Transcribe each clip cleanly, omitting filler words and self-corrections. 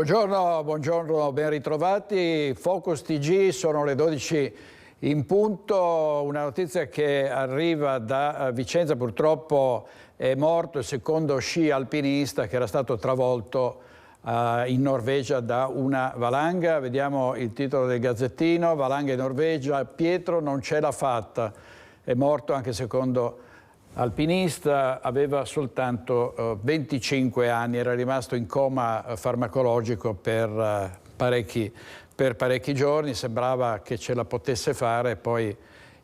Buongiorno, buongiorno, ben ritrovati. Focus TG, sono le 12 in punto. Una notizia che arriva da Vicenza, purtroppo è morto il secondo sci alpinista che era stato travolto in Norvegia da una valanga. Vediamo il titolo del Gazzettino: valanga in Norvegia, Pietro non ce l'ha fatta. È morto anche il secondo alpinista, aveva soltanto 25 anni, era rimasto in coma farmacologico per parecchi giorni, sembrava che ce la potesse fare, poi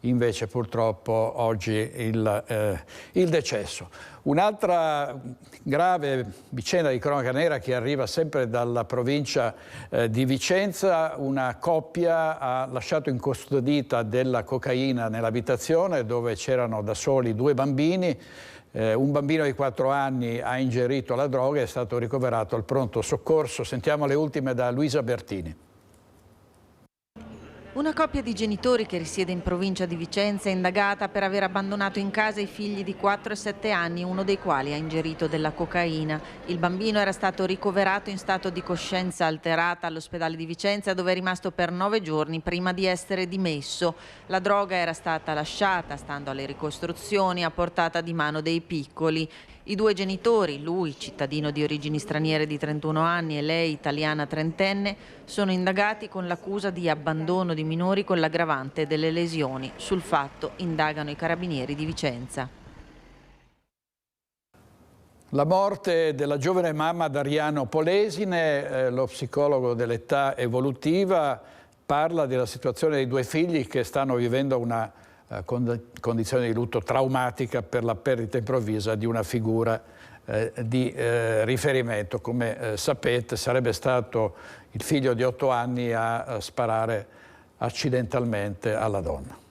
invece purtroppo oggi il decesso. Un'altra grave vicenda di cronaca nera che arriva sempre dalla provincia di Vicenza: una coppia ha lasciato incustodita della cocaina nell'abitazione dove c'erano da soli 2 bambini. Un bambino di 4 anni ha ingerito la droga e è stato ricoverato al pronto soccorso. Sentiamo le ultime da Luisa Bertini. Una coppia di genitori che risiede in provincia di Vicenza è indagata per aver abbandonato in casa i figli di 4 e 7 anni, uno dei quali ha ingerito della cocaina. Il bambino era stato ricoverato in stato di coscienza alterata all'ospedale di Vicenza, dove è rimasto per 9 giorni prima di essere dimesso. La droga era stata lasciata, stando alle ricostruzioni, a portata di mano dei piccoli. I 2 genitori, lui cittadino di origini straniere di 31 anni e lei italiana trentenne, sono indagati con l'accusa di abbandono di minori con l'aggravante delle lesioni. Sul fatto indagano i carabinieri di Vicenza. La morte della giovane mamma Dariano Polesine, lo psicologo dell'età evolutiva, parla della situazione dei 2 figli che stanno vivendo una condizione di lutto traumatica per la perdita improvvisa di una figura di riferimento. Come sapete, sarebbe stato il figlio di 8 anni a sparare accidentalmente alla donna.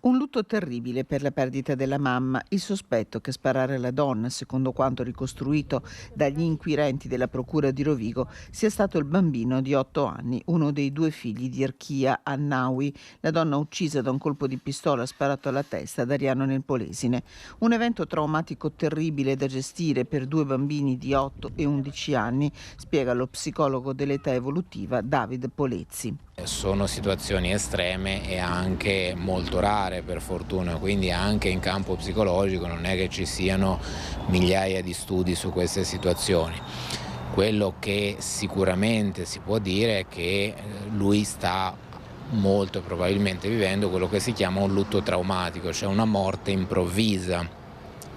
Un lutto terribile per la perdita della mamma. Il sospetto che sparare alla donna, secondo quanto ricostruito dagli inquirenti della procura di Rovigo, sia stato il bambino di 8 anni, uno dei 2 figli di Erchia Annaui, la donna uccisa da un colpo di pistola sparato alla testa da Ariano nel Polesine. Un evento traumatico terribile da gestire per 2 bambini di 8 e 11 anni, spiega lo psicologo dell'età evolutiva David Polezzi. Sono situazioni estreme e anche molto rare, per fortuna, quindi anche in campo psicologico non è che ci siano migliaia di studi su queste situazioni. Quello che sicuramente si può dire è che lui sta molto probabilmente vivendo quello che si chiama un lutto traumatico, cioè una morte improvvisa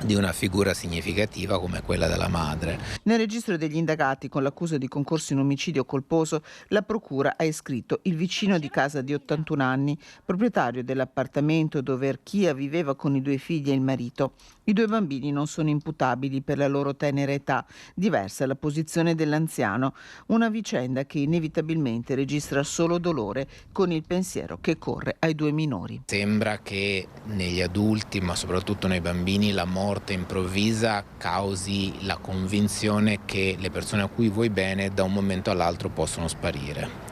di una figura significativa come quella della madre. Nel registro degli indagati con l'accusa di concorso in omicidio colposo, la procura ha iscritto il vicino di casa di 81 anni, proprietario dell'appartamento dove Erchia viveva con i 2 figli e il marito. I 2 bambini non sono imputabili per la loro tenera età, diversa la posizione dell'anziano, una vicenda che inevitabilmente registra solo dolore con il pensiero che corre ai 2 minori. Sembra che negli adulti, ma soprattutto nei bambini, la morte improvvisa causi la convinzione che le persone a cui vuoi bene da un momento all'altro possono sparire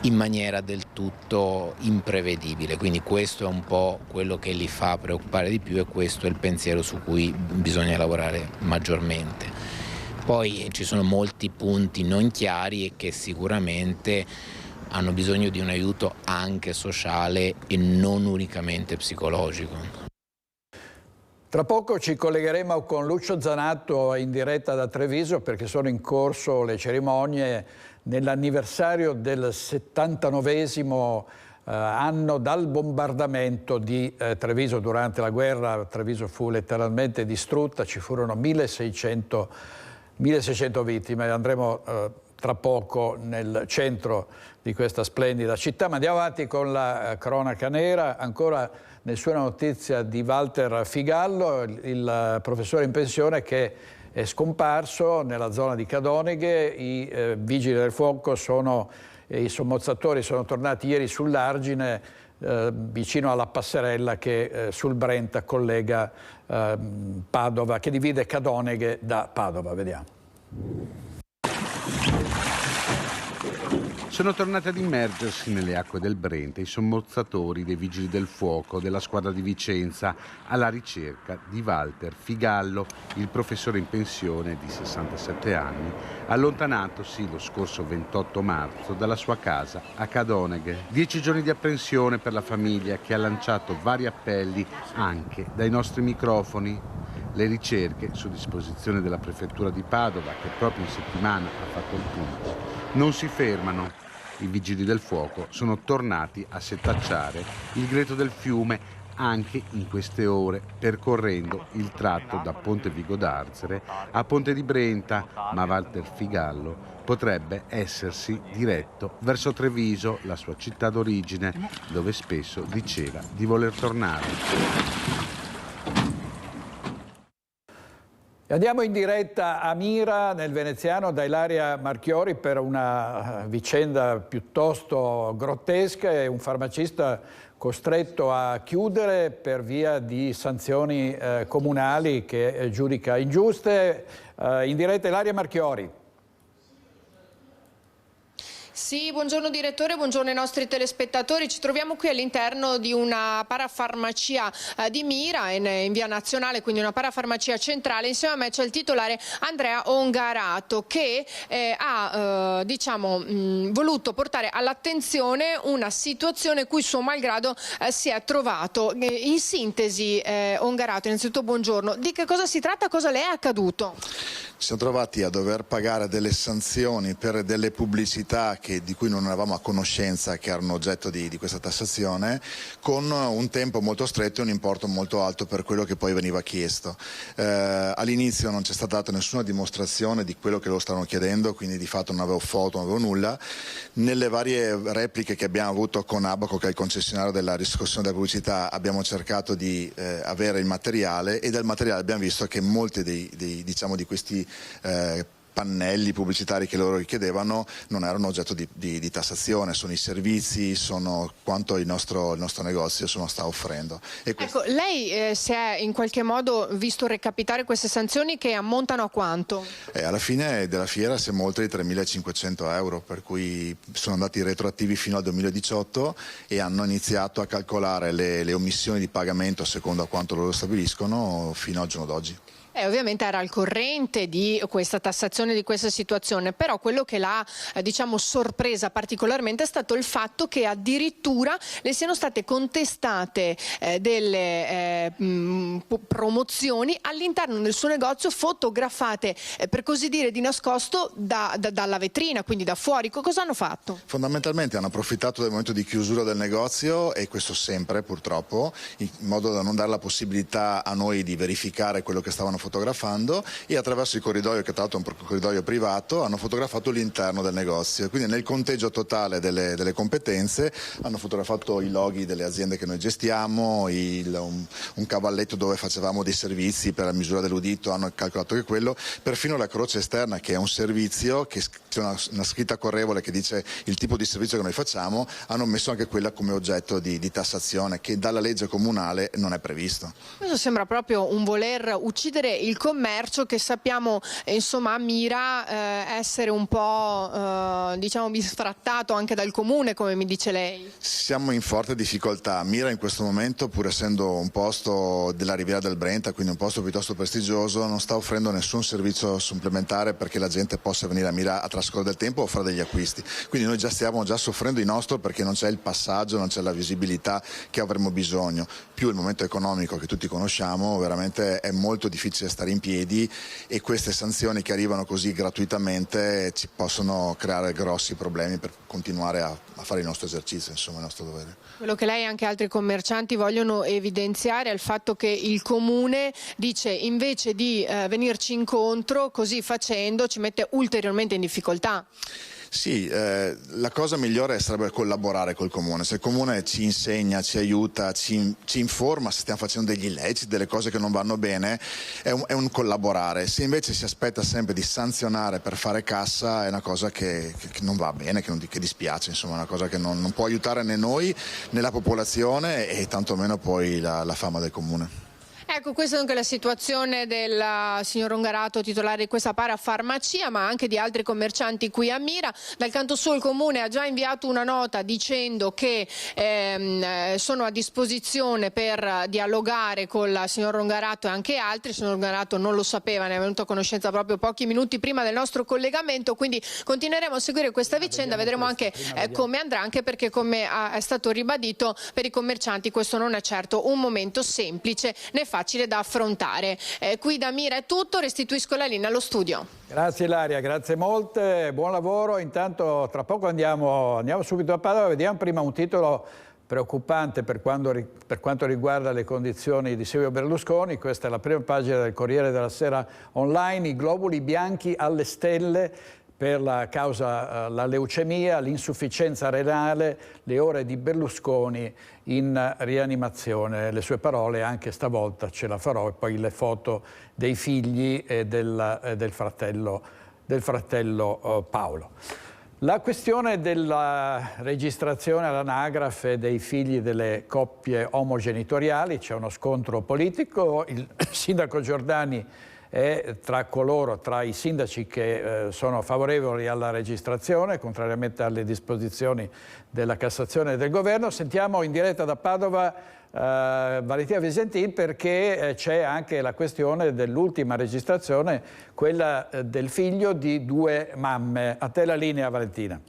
in maniera del tutto imprevedibile, quindi questo è un po' quello che li fa preoccupare di più e questo è il pensiero su cui bisogna lavorare maggiormente. Poi ci sono molti punti non chiari e che sicuramente hanno bisogno di un aiuto anche sociale e non unicamente psicologico. Tra poco ci collegheremo con Lucio Zanato in diretta da Treviso, perché sono in corso le cerimonie nell'anniversario del 79esimo anno dal bombardamento di Treviso. Durante la guerra Treviso fu letteralmente distrutta, ci furono 1600 vittime. Andremo tra poco nel centro di questa splendida città, ma andiamo avanti con la cronaca nera. Ancora nessuna notizia di Walter Figallo, il professore in pensione che è scomparso nella zona di Cadoneghe. I vigili del fuoco e i sommozzatori sono tornati ieri sull'argine vicino alla passerella che sul Brenta collega Padova, che divide Cadoneghe da Padova. Vediamo. Sono tornati ad immergersi nelle acque del Brenta i sommozzatori dei Vigili del Fuoco della squadra di Vicenza alla ricerca di Walter Figallo, il professore in pensione di 67 anni, allontanatosi lo scorso 28 marzo dalla sua casa a Cadoneghe. 10 giorni di apprensione per la famiglia che ha lanciato vari appelli anche dai nostri microfoni. Le ricerche, su disposizione della prefettura di Padova, che proprio in settimana ha fatto il punto, non si fermano. I vigili del fuoco sono tornati a setacciare il greto del fiume anche in queste ore, percorrendo il tratto da Ponte Vigo d'Arzere a Ponte di Brenta, ma Walter Figallo potrebbe essersi diretto verso Treviso, la sua città d'origine, dove spesso diceva di voler tornare. Andiamo in diretta a Mira, nel veneziano, da Ilaria Marchiori per una vicenda piuttosto grottesca. È un farmacista costretto a chiudere per via di sanzioni comunali che giudica ingiuste. In diretta Ilaria Marchiori. Sì, buongiorno direttore, buongiorno ai nostri telespettatori. Ci troviamo qui all'interno di una parafarmacia di Mira, in via Nazionale, quindi una parafarmacia centrale. Insieme a me c'è il titolare Andrea Ongarato, che ha voluto portare all'attenzione una situazione cui suo malgrado si è trovato. In sintesi, Ongarato, innanzitutto buongiorno. Di che cosa si tratta? Cosa le è accaduto? Ci siamo trovati a dover pagare delle sanzioni per delle pubblicità di cui non eravamo a conoscenza, che erano oggetto di questa tassazione, con un tempo molto stretto e un importo molto alto per quello che poi veniva chiesto. All'inizio non c'è stata data nessuna dimostrazione di quello che lo stavano chiedendo, quindi di fatto non avevo foto, non avevo nulla. Nelle varie repliche che abbiamo avuto con Abaco, che è il concessionario della riscossione della pubblicità, abbiamo cercato di avere il materiale, e dal materiale abbiamo visto che molti di questi pannelli pubblicitari che loro richiedevano non erano oggetto di tassazione, sono i servizi, sono quanto il nostro negozio sta offrendo. Ecco, lei si è in qualche modo visto recapitare queste sanzioni, che ammontano a quanto? Alla fine della fiera siamo oltre i 3.500 euro, per cui sono andati retroattivi fino al 2018 e hanno iniziato a calcolare le omissioni di pagamento secondo a quanto loro stabiliscono fino al giorno d'oggi. Ovviamente era al corrente di questa tassazione, di questa situazione, però quello che l'ha sorpresa particolarmente è stato il fatto che addirittura le siano state contestate delle promozioni all'interno del suo negozio, fotografate per così dire di nascosto dalla vetrina, quindi da fuori. Cosa hanno fatto? Fondamentalmente hanno approfittato del momento di chiusura del negozio, e questo sempre purtroppo, in modo da non dare la possibilità a noi di verificare quello che stavano fotografando, e attraverso il corridoio, che tra l'altro è un corridoio privato, hanno fotografato l'interno del negozio. Quindi nel conteggio totale delle competenze hanno fotografato i loghi delle aziende che noi gestiamo, un cavalletto dove facevamo dei servizi per la misura dell'udito, hanno calcolato che quello, perfino la croce esterna, che è un servizio, che c'è una scritta correvole che dice il tipo di servizio che noi facciamo, hanno messo anche quella come oggetto di tassazione, che dalla legge comunale non è previsto. Questo sembra proprio un voler uccidere il commercio, che sappiamo a Mira essere un po' bisfrattato anche dal comune, come mi dice lei. Siamo in forte difficoltà. Mira in questo momento, pur essendo un posto della Riviera del Brenta, quindi un posto piuttosto prestigioso, non sta offrendo nessun servizio supplementare perché la gente possa venire a Mira a trascorrere del tempo o fare degli acquisti. Quindi noi stiamo già soffrendo il nostro, perché non c'è il passaggio, non c'è la visibilità che avremmo bisogno. Più il momento economico che tutti conosciamo, veramente è molto difficile stare in piedi, e queste sanzioni che arrivano così gratuitamente ci possono creare grossi problemi per continuare a fare il nostro esercizio, il nostro dovere. Quello che lei e anche altri commercianti vogliono evidenziare è il fatto che il comune dice, invece di venirci incontro, così facendo ci mette ulteriormente in difficoltà. Sì, la cosa migliore sarebbe collaborare col Comune. Se il Comune ci insegna, ci aiuta, ci informa se stiamo facendo degli illeciti, delle cose che non vanno bene, è un collaborare. Se invece si aspetta sempre di sanzionare per fare cassa, è una cosa che non va bene, che dispiace, insomma, è una cosa che non può aiutare né noi né la popolazione, e tantomeno poi la fama del Comune. Ecco, questa è anche la situazione del signor Ongarato, titolare di questa parafarmacia, ma anche di altri commercianti qui a Mira. Dal canto suo il Comune ha già inviato una nota dicendo che sono a disposizione per dialogare con il signor Ongarato e anche altri. Il signor Ongarato non lo sapeva, ne è venuto a conoscenza proprio pochi minuti prima del nostro collegamento, quindi continueremo a seguire questa vicenda, vedremo anche come andrà, anche perché, come è stato ribadito, per i commercianti questo non è certo un momento semplice né facile da affrontare. Qui da Mira è tutto, restituisco la linea allo studio. Grazie Ilaria, grazie molte, buon lavoro. Intanto tra poco andiamo subito a Padova, vediamo prima un titolo preoccupante per quanto riguarda le condizioni di Silvio Berlusconi. Questa è la prima pagina del Corriere della Sera online, i globuli bianchi alle stelle per la causa la leucemia, l'insufficienza renale, le ore di Berlusconi in rianimazione. Le sue parole anche stavolta ce la farò, e poi le foto dei figli e del fratello Paolo. La questione della registrazione all'anagrafe dei figli delle coppie omogenitoriali, c'è uno scontro politico, il sindaco Giordani è tra i sindaci che sono favorevoli alla registrazione, contrariamente alle disposizioni della Cassazione e del Governo. Sentiamo in diretta da Padova Valentina Visentin, perché c'è anche la questione dell'ultima registrazione, quella del figlio di due mamme. A te la linea, Valentina.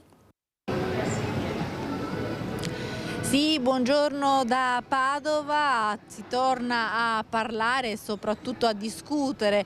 Sì, buongiorno da Padova. Si torna a parlare e soprattutto a discutere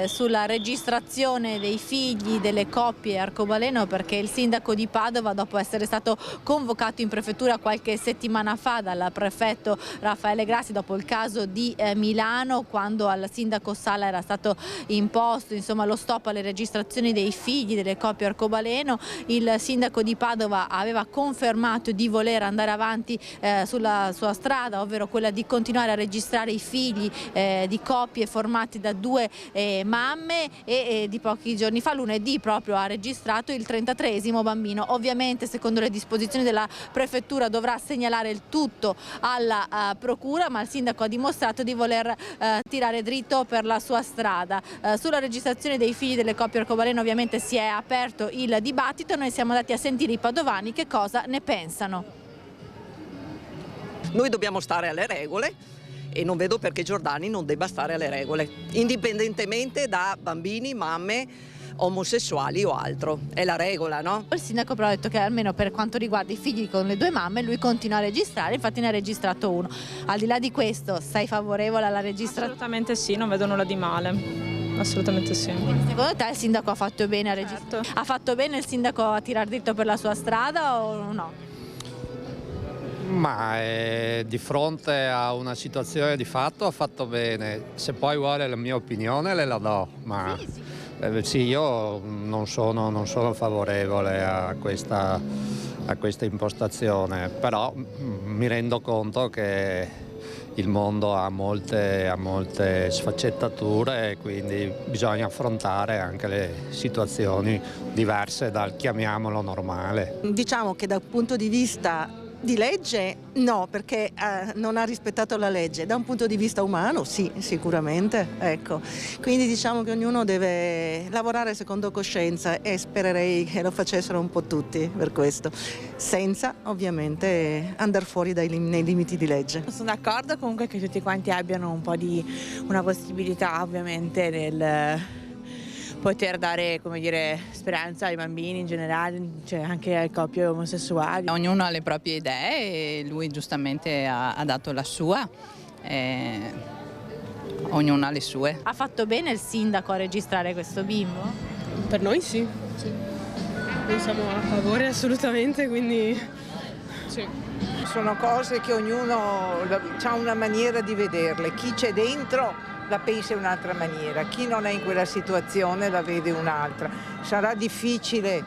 sulla registrazione dei figli delle coppie arcobaleno, perché il sindaco di Padova, dopo essere stato convocato in prefettura qualche settimana fa dal prefetto Raffaele Grassi dopo il caso di Milano, quando al sindaco Sala era stato imposto lo stop alle registrazioni dei figli delle coppie arcobaleno, il sindaco di Padova aveva confermato di voler andare avanti sulla sua strada, ovvero quella di continuare a registrare i figli di coppie formati da due mamme, e di pochi giorni fa, lunedì proprio, ha registrato il 33esimo bambino. Ovviamente, secondo le disposizioni della prefettura, dovrà segnalare il tutto alla procura, ma il sindaco ha dimostrato di voler tirare dritto per la sua strada. Sulla registrazione dei figli delle coppie arcobaleno ovviamente si è aperto il dibattito. Noi siamo andati a sentire i padovani che cosa ne pensano. Noi dobbiamo stare alle regole e non vedo perché Giordani non debba stare alle regole, indipendentemente da bambini, mamme, omosessuali o altro. È la regola, no? Il sindaco però ha detto che almeno per quanto riguarda i figli con le due mamme lui continua a registrare, infatti ne ha registrato uno. Al di là di questo, sei favorevole alla registrazione? Assolutamente sì, non vedo nulla di male. Assolutamente sì. Quindi secondo te il sindaco ha fatto bene a registrare? Certo. Ha fatto bene il sindaco a tirar dritto per la sua strada o no? Ma di fronte a una situazione di fatto ha fatto bene. Se poi vuole la mia opinione le la do, ma sì, io non sono favorevole a questa impostazione, però mi rendo conto che il mondo ha molte sfaccettature e quindi bisogna affrontare anche le situazioni diverse dal, chiamiamolo, normale. Diciamo che dal punto di vista di legge no, perché non ha rispettato la legge. Da un punto di vista umano sì, sicuramente, ecco. Quindi diciamo che ognuno deve lavorare secondo coscienza e spererei che lo facessero un po' tutti per questo, senza ovviamente andare fuori nei limiti di legge. Sono d'accordo comunque che tutti quanti abbiano un po' di una possibilità ovviamente nel poter dare, come dire, speranza ai bambini in generale, cioè anche alle coppie omosessuali. Ognuno ha le proprie idee e lui giustamente ha dato la sua, ognuno ha le sue. Ha fatto bene il sindaco a registrare questo bimbo? Per noi sì. Noi siamo a favore assolutamente, quindi sì. Sono cose che ognuno ha una maniera di vederle, chi c'è dentro la pensa in un'altra maniera, chi non è in quella situazione la vede un'altra. Sarà difficile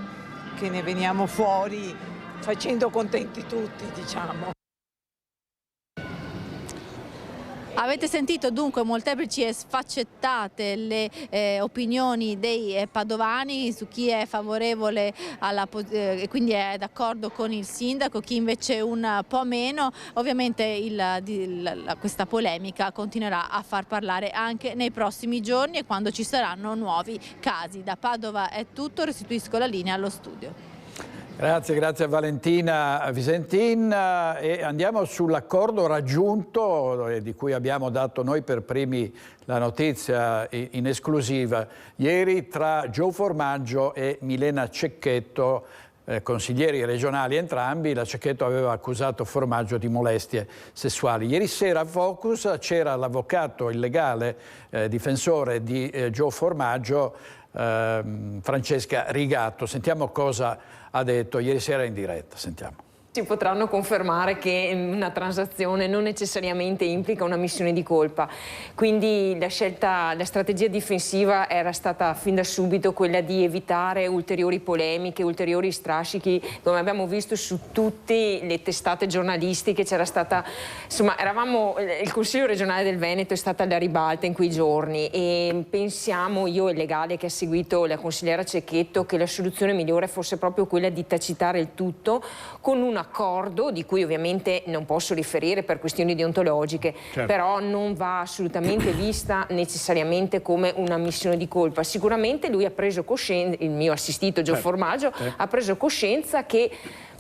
che ne veniamo fuori facendo contenti tutti, diciamo. Avete sentito dunque molteplici e sfaccettate le opinioni dei padovani su chi è favorevole e quindi è d'accordo con il sindaco, chi invece un po' meno. Ovviamente questa polemica continuerà a far parlare anche nei prossimi giorni e quando ci saranno nuovi casi. Da Padova è tutto, restituisco la linea allo studio. Grazie a Valentina Visentin e andiamo sull'accordo raggiunto di cui abbiamo dato noi per primi la notizia in esclusiva ieri tra Joe Formaggio e Milena Cecchetto, consiglieri regionali entrambi. La Cecchetto aveva accusato Formaggio di molestie sessuali. Ieri sera a Focus c'era l'avvocato, il legale difensore di Joe Formaggio, Francesca Rigatto. Sentiamo cosa ha detto ieri sera in diretta. Sentiamo. Ci potranno confermare che una transazione non necessariamente implica una missione di colpa, quindi la strategia difensiva era stata fin da subito quella di evitare ulteriori polemiche, ulteriori strascichi, come abbiamo visto su tutte le testate giornalistiche. C'era stata, insomma, il Consiglio regionale del Veneto è stata alla ribalta in quei giorni e pensiamo, io e il legale che ha seguito la consigliera Cecchetto, che la soluzione migliore fosse proprio quella di tacitare il tutto con un accordo di cui ovviamente non posso riferire per questioni deontologiche, certo, però non va assolutamente vista necessariamente come una missione di colpa. Sicuramente lui ha preso coscienza, il mio assistito Joe Formaggio ha preso coscienza che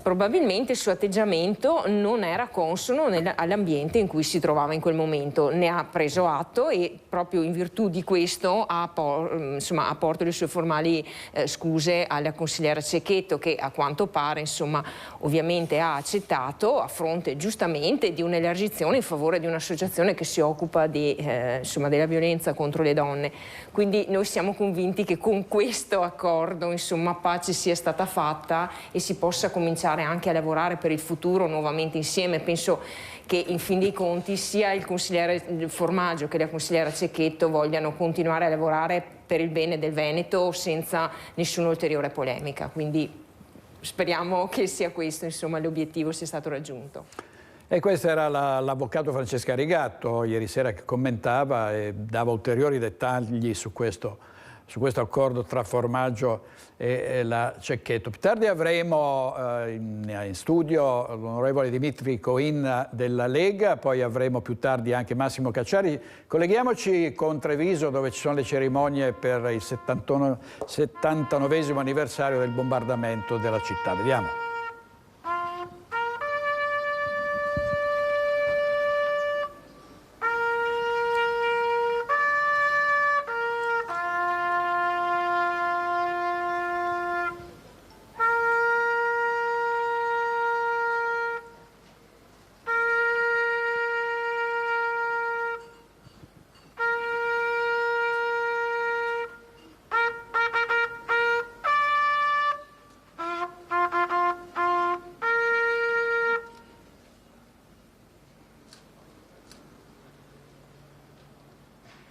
probabilmente il suo atteggiamento non era consono all'ambiente in cui si trovava in quel momento. Ne ha preso atto e proprio in virtù di questo ha portato le sue formali scuse alla consigliera Cecchetto, che a quanto pare ovviamente ha accettato a fronte giustamente di un'elargizione in favore di un'associazione che si occupa della violenza contro le donne. Quindi noi siamo convinti che con questo accordo pace sia stata fatta e si possa cominciare anche a lavorare per il futuro nuovamente insieme. Penso che in fin dei conti sia il consigliere Formaggio che la consigliera Cecchetto vogliano continuare a lavorare per il bene del Veneto senza nessuna ulteriore polemica, quindi speriamo che sia questo, l'obiettivo sia stato raggiunto. E questo era l'avvocato Francesca Rigatto ieri sera, che commentava e dava ulteriori dettagli su questo accordo tra Formaggio e la Cecchetto. Più tardi avremo in studio l'onorevole Dimitri Coin della Lega, poi avremo più tardi anche Massimo Cacciari. Colleghiamoci con Treviso, dove ci sono le cerimonie per il 79esimo anniversario del bombardamento della città. Vediamo.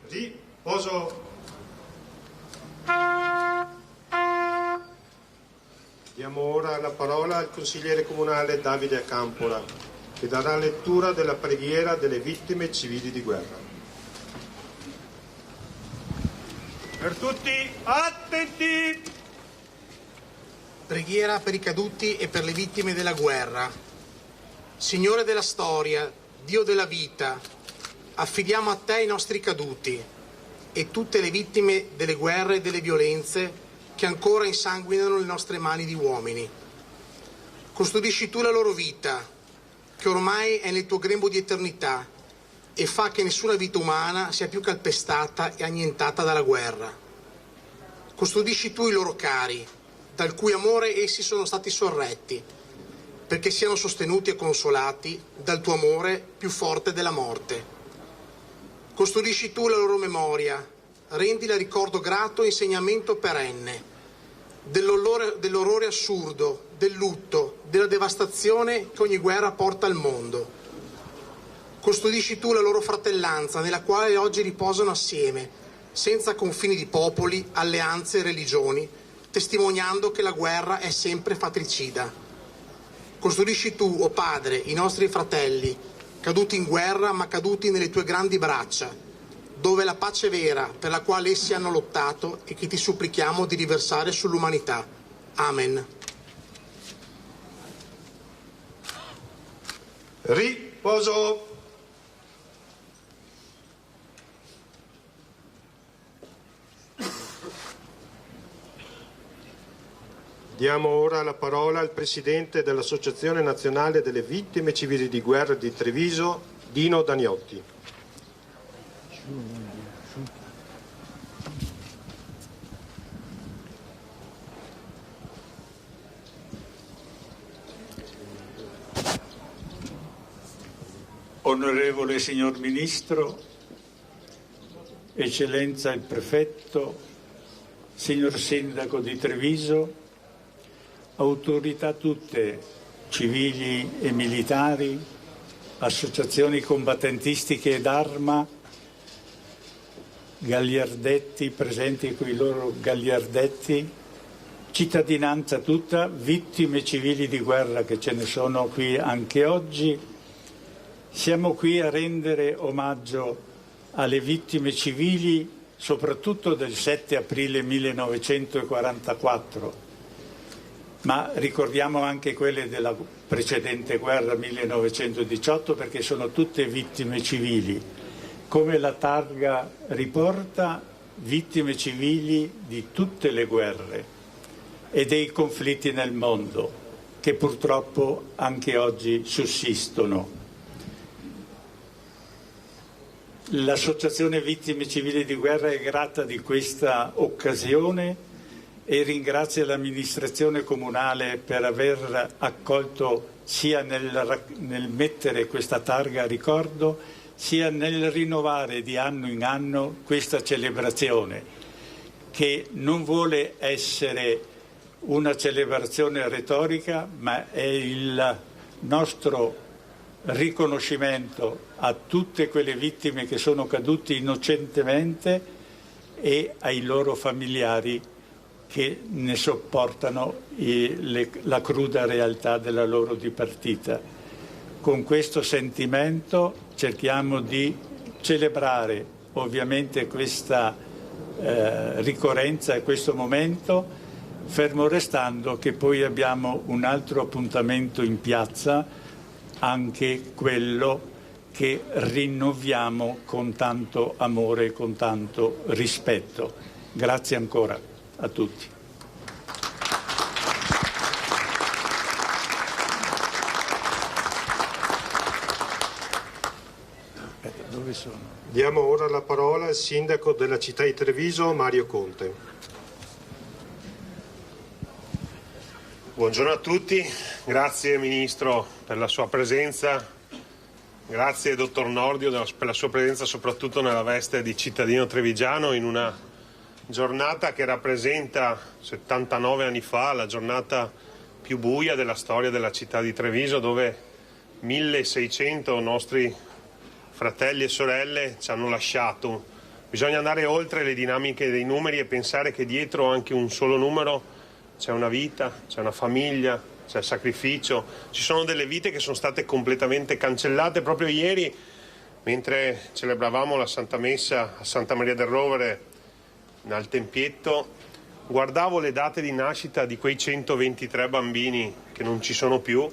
Riposo. Diamo ora la parola al consigliere comunale Davide Acampola, che darà lettura della preghiera delle vittime civili di guerra. Per tutti, attenti! Preghiera per i caduti e per le vittime della guerra. Signore della storia, Dio della vita, affidiamo a te i nostri caduti e tutte le vittime delle guerre e delle violenze che ancora insanguinano le nostre mani di uomini. Custodisci tu la loro vita, che ormai è nel tuo grembo di eternità, e fa che nessuna vita umana sia più calpestata e annientata dalla guerra. Custodisci tu i loro cari, dal cui amore essi sono stati sorretti, perché siano sostenuti e consolati dal tuo amore più forte della morte. Custodisci tu la loro memoria, rendila ricordo grato e insegnamento perenne dell'orrore assurdo, del lutto, della devastazione che ogni guerra porta al mondo. Custodisci tu la loro fratellanza, nella quale oggi riposano assieme, senza confini di popoli, alleanze e religioni, testimoniando che la guerra è sempre fratricida. Custodisci tu, o Padre, i nostri fratelli, caduti in guerra ma caduti nelle tue grandi braccia, dove è la pace vera per la quale essi hanno lottato e che ti supplichiamo di riversare sull'umanità. Amen. Riposo. Diamo ora la parola al Presidente dell'Associazione Nazionale delle Vittime Civili di Guerra di Treviso, Dino Daniotti. Onorevole signor Ministro, Eccellenza il Prefetto, signor Sindaco di Treviso, autorità tutte, civili e militari, associazioni combattentistiche d'arma, gagliardetti presenti con i loro gagliardetti, cittadinanza tutta, vittime civili di guerra, che ce ne sono qui anche oggi. Siamo qui a rendere omaggio alle vittime civili, soprattutto del 7 aprile 1944, ma ricordiamo anche quelle della precedente guerra 1918, perché sono tutte vittime civili. Come la targa riporta, vittime civili di tutte le guerre e dei conflitti nel mondo, che purtroppo anche oggi sussistono. L'Associazione Vittime Civili di Guerra è grata di questa occasione e ringrazia l'amministrazione comunale per aver accolto sia nel mettere questa targa a ricordo, sia nel rinnovare di anno in anno questa celebrazione, che non vuole essere una celebrazione retorica, ma è il nostro riconoscimento a tutte quelle vittime che sono cadute innocentemente e ai loro familiari che ne sopportano la cruda realtà della loro dipartita. Con questo sentimento cerchiamo di celebrare ovviamente questa ricorrenza e questo momento, fermo restando che poi abbiamo un altro appuntamento in piazza, anche quello che rinnoviamo con tanto amore e con tanto rispetto. Grazie ancora a tutti. Dove sono? Diamo ora la parola al sindaco della città di Treviso, Mario Conte. Buongiorno a tutti, grazie Ministro per la sua presenza, grazie Dottor Nordio per la sua presenza soprattutto nella veste di cittadino trevigiano in una giornata che rappresenta 79 anni fa la giornata più buia della storia della città di Treviso, dove 1600 nostri fratelli e sorelle ci hanno lasciato. Bisogna andare oltre le dinamiche dei numeri e pensare che dietro anche un solo numero c'è una vita, c'è una famiglia, c'è sacrificio, ci sono delle vite che sono state completamente cancellate. Proprio ieri, mentre celebravamo la Santa Messa a Santa Maria del Rovere al Tempietto, guardavo le date di nascita di quei 123 bambini che non ci sono più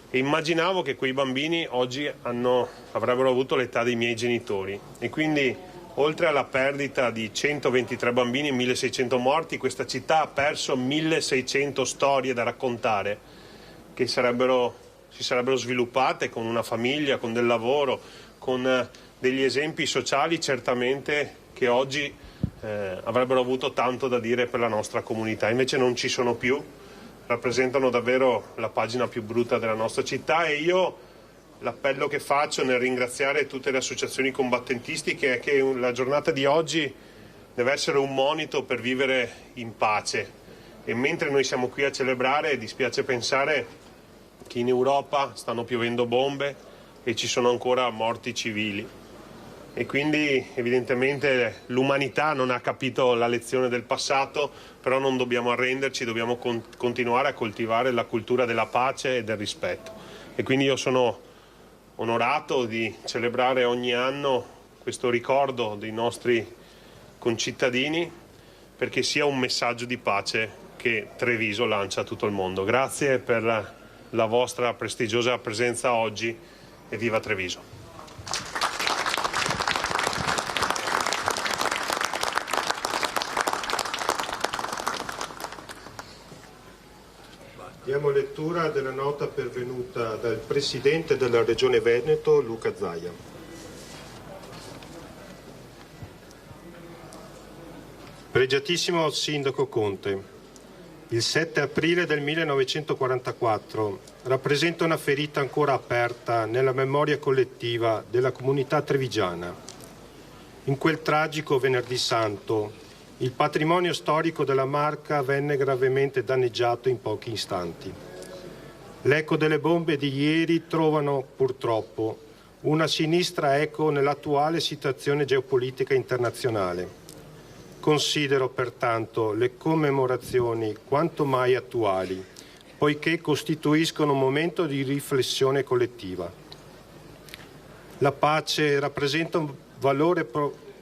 e immaginavo che quei bambini oggi avrebbero avuto l'età dei miei genitori. E quindi, oltre alla perdita di 123 bambini e 1600 morti, questa città ha perso 1600 storie da raccontare che si sarebbero sviluppate con una famiglia, con del lavoro, con degli esempi sociali certamente che oggi avrebbero avuto tanto da dire per la nostra comunità. Invece non ci sono più, rappresentano davvero la pagina più brutta della nostra città e io l'appello che faccio nel ringraziare tutte le associazioni combattentistiche è che la giornata di oggi deve essere un monito per vivere in pace e mentre noi siamo qui a celebrare dispiace pensare che in Europa stanno piovendo bombe e ci sono ancora morti civili e quindi evidentemente l'umanità non ha capito la lezione del passato, però non dobbiamo arrenderci, dobbiamo continuare a coltivare la cultura della pace e del rispetto e quindi io sono onorato di celebrare ogni anno questo ricordo dei nostri concittadini, perché sia un messaggio di pace che Treviso lancia a tutto il mondo. Grazie per la vostra prestigiosa presenza oggi e viva Treviso. Diamo lettura della nota pervenuta dal Presidente della Regione Veneto, Luca Zaia. Pregiatissimo Sindaco Conte, il 7 aprile del 1944 rappresenta una ferita ancora aperta nella memoria collettiva della comunità trevigiana. In quel tragico Venerdì Santo, il patrimonio storico della Marca venne gravemente danneggiato in pochi istanti. L'eco delle bombe di ieri trovano purtroppo una sinistra eco nell'attuale situazione geopolitica internazionale. Considero pertanto le commemorazioni quanto mai attuali, poiché costituiscono un momento di riflessione collettiva. La pace rappresenta un valore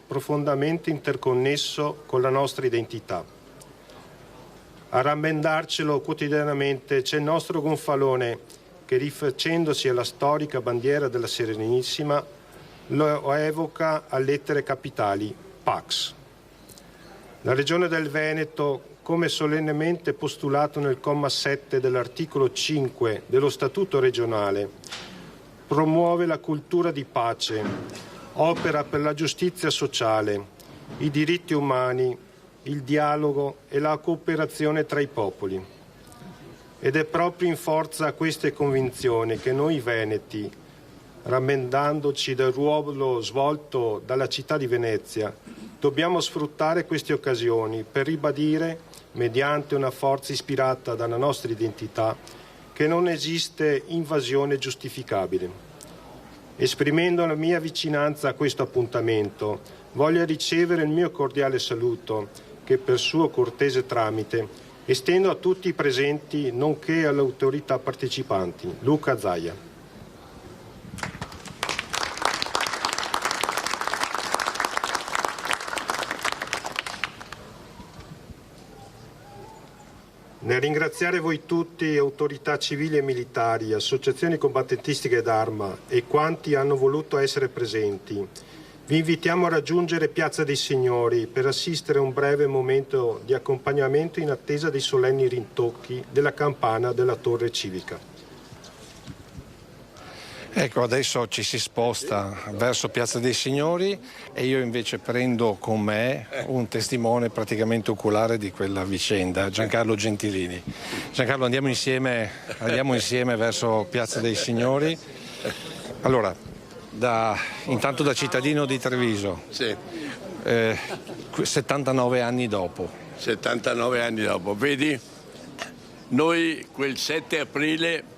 profondamente interconnesso con la nostra identità. A rammendarcelo quotidianamente c'è il nostro gonfalone che, rifacendosi alla storica bandiera della Serenissima, lo evoca a lettere capitali, Pax. La Regione del Veneto, come solennemente postulato nel comma 7 dell'articolo 5 dello Statuto regionale, promuove la cultura di pace, opera per la giustizia sociale, i diritti umani, il dialogo e la cooperazione tra i popoli. Ed è proprio in forza a queste convinzioni che noi veneti, rammendandoci del ruolo svolto dalla città di Venezia, dobbiamo sfruttare queste occasioni per ribadire, mediante una forza ispirata dalla nostra identità, che non esiste invasione giustificabile. Esprimendo la mia vicinanza a questo appuntamento, voglio ricevere il mio cordiale saluto che per suo cortese tramite estendo a tutti i presenti nonché alle autorità partecipanti. Luca Zaia. Nel ringraziare voi tutti, autorità civili e militari, associazioni combattentistiche d'arma e quanti hanno voluto essere presenti, vi invitiamo a raggiungere Piazza dei Signori per assistere a un breve momento di accompagnamento in attesa dei solenni rintocchi della campana della Torre Civica. Ecco, adesso ci si sposta verso Piazza dei Signori e io invece prendo con me un testimone praticamente oculare di quella vicenda, Giancarlo Gentilini. Giancarlo, andiamo insieme verso Piazza dei Signori. Allora, intanto da cittadino di Treviso, sì. 79 anni dopo. 79 anni dopo, vedi, noi quel 7 aprile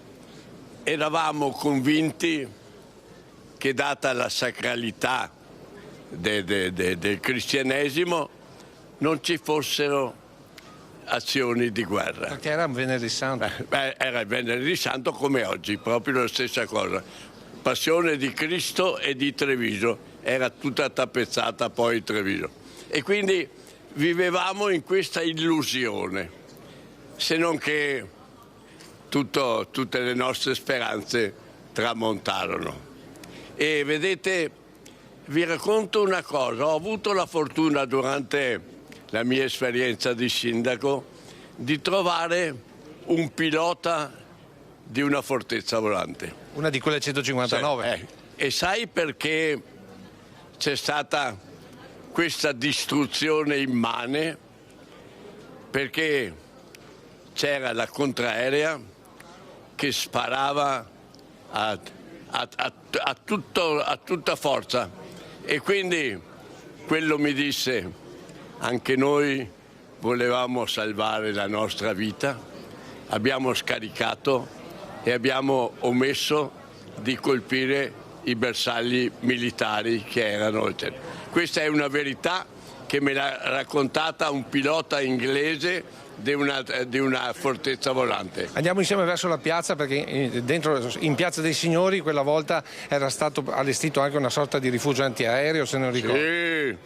eravamo convinti che, data la sacralità del cristianesimo, non ci fossero azioni di guerra. Perché era un venerdì santo. Era il venerdì santo come oggi, proprio la stessa cosa. Passione di Cristo e di Treviso, era tutta tappezzata poi Treviso. E quindi vivevamo in questa illusione, se non che tutte le nostre speranze tramontarono. E vedete, vi racconto una cosa, ho avuto la fortuna durante la mia esperienza di sindaco di trovare un pilota di una fortezza volante. Una di quelle 159. E sai perché c'è stata questa distruzione immane? Perché c'era la contraerea che sparava a tutta forza, e quindi quello mi disse: anche noi volevamo salvare la nostra vita, abbiamo scaricato e abbiamo omesso di colpire i bersagli militari che erano. Questa è una verità che me l'ha raccontata un pilota inglese di una fortezza volante. Andiamo insieme verso la piazza, perché in Piazza dei Signori quella volta era stato allestito anche una sorta di rifugio antiaereo, se non ricordo. Sì,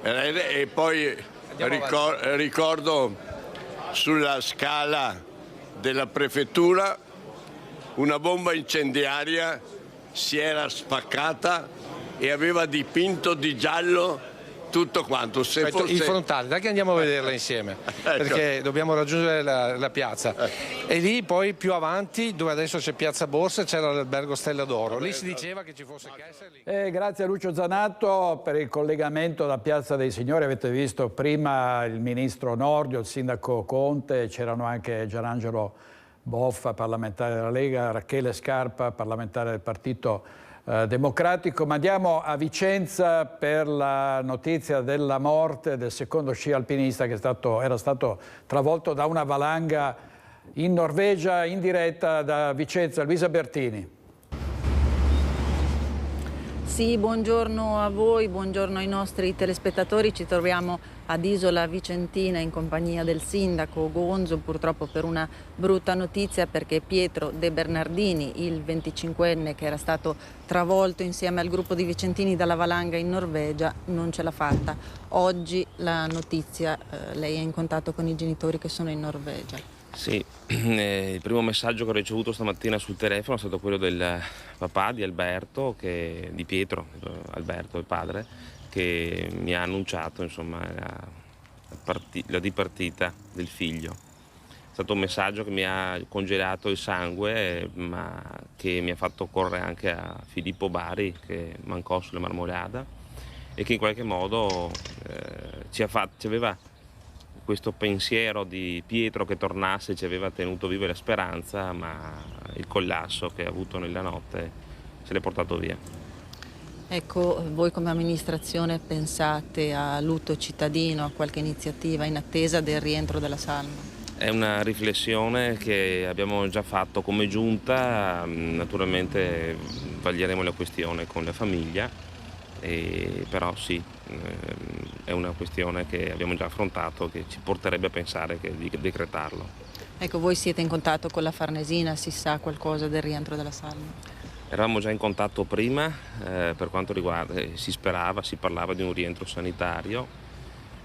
e poi ricordo sulla scala della prefettura una bomba incendiaria si era spaccata e aveva dipinto di giallo tutto quanto. Se fosse... Il frontale, dai che andiamo a vederla insieme, perché dobbiamo raggiungere la piazza. E lì poi più avanti, dove adesso c'è Piazza Borsa, c'era l'albergo Stella d'Oro. Lì si diceva che ci fosse Kessler. Grazie a Lucio Zanato per il collegamento da Piazza dei Signori. Avete visto prima il ministro Nordio, il sindaco Conte, c'erano anche Gianangelo Boffa, parlamentare della Lega, Rachele Scarpa, parlamentare del Partito Democratico. Ma andiamo a Vicenza per la notizia della morte del secondo sci alpinista che era stato travolto da una valanga in Norvegia, in diretta da Vicenza. Luisa Bertini. Sì, buongiorno a voi, buongiorno ai nostri telespettatori. Ci troviamo ad Isola Vicentina in compagnia del sindaco Gonzo, purtroppo per una brutta notizia, perché Pietro De Bernardini, il 25enne che era stato travolto insieme al gruppo di vicentini dalla valanga in Norvegia, non ce l'ha fatta. Oggi la notizia, lei è in contatto con i genitori che sono in Norvegia. Sì, il primo messaggio che ho ricevuto stamattina sul telefono è stato quello del papà di Alberto, di Pietro, Alberto il padre, che mi ha annunciato insomma, la dipartita del figlio. È stato un messaggio che mi ha congelato il sangue, ma che mi ha fatto correre anche a Filippo Bari, che mancò sulla Marmolada, e che in qualche modo ci aveva questo pensiero di Pietro che tornasse, ci aveva tenuto viva la speranza, ma il collasso che ha avuto nella notte se l'è portato via. Ecco, voi come amministrazione pensate a lutto cittadino, a qualche iniziativa in attesa del rientro della salma? È una riflessione che abbiamo già fatto come giunta, naturalmente vaglieremo la questione con la famiglia, però sì, è una questione che abbiamo già affrontato, che ci porterebbe a pensare di decretarlo. Ecco, voi siete in contatto con la Farnesina, si sa qualcosa del rientro della salma? Eravamo già in contatto prima, per quanto riguarda, si parlava di un rientro sanitario,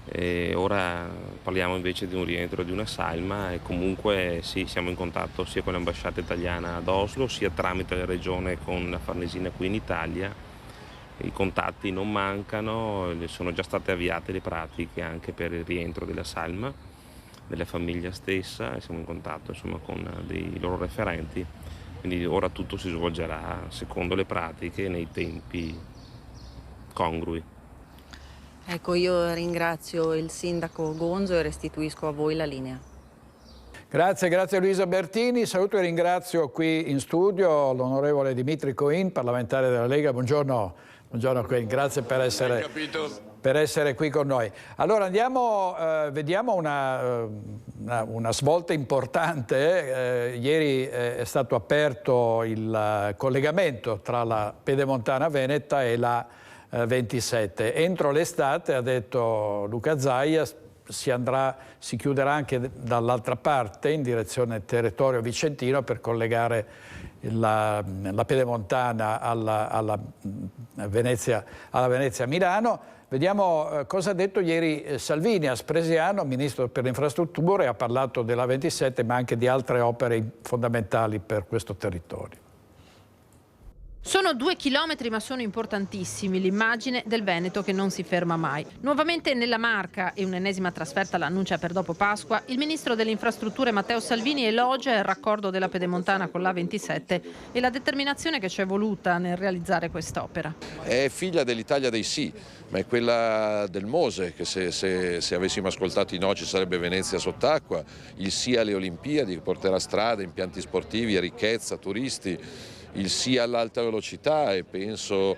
e ora parliamo invece di un rientro di una salma, e comunque sì, siamo in contatto sia con l'ambasciata italiana ad Oslo, sia tramite la regione con la Farnesina qui in Italia. I contatti non mancano, sono già state avviate le pratiche anche per il rientro della salma, della famiglia stessa, e siamo in contatto insomma, con dei loro referenti, quindi ora tutto si svolgerà secondo le pratiche nei tempi congrui. Ecco, io ringrazio il sindaco Gonzo e restituisco a voi la linea. Grazie Luisa Bertini. Saluto e ringrazio qui in studio l'onorevole Dimitri Coin, parlamentare della Lega. Buongiorno Coin, grazie per essere qui con noi. Allora vediamo una svolta importante. Ieri è stato aperto il collegamento tra la Pedemontana Veneta e la 27. Entro l'estate, ha detto Luca Zaia, si chiuderà anche dall'altra parte in direzione territorio vicentino per collegare la Pedemontana alla Venezia-Milano. Vediamo cosa ha detto ieri Salvini a Spresiano, ministro per le infrastrutture, ha parlato della 27 ma anche di altre opere fondamentali per questo territorio. Sono 2 chilometri ma sono importantissimi, l'immagine del Veneto che non si ferma mai. Nuovamente nella Marca, e un'ennesima trasferta l'annuncia per dopo Pasqua, il ministro delle infrastrutture Matteo Salvini elogia il raccordo della Pedemontana con l'A27 e la determinazione che ci è voluta nel realizzare quest'opera. È figlia dell'Italia dei sì, ma è quella del Mose, che se avessimo ascoltato i no ci sarebbe Venezia sott'acqua, il sì alle Olimpiadi che porterà strade, impianti sportivi, ricchezza, turisti, il sì all'alta velocità, e penso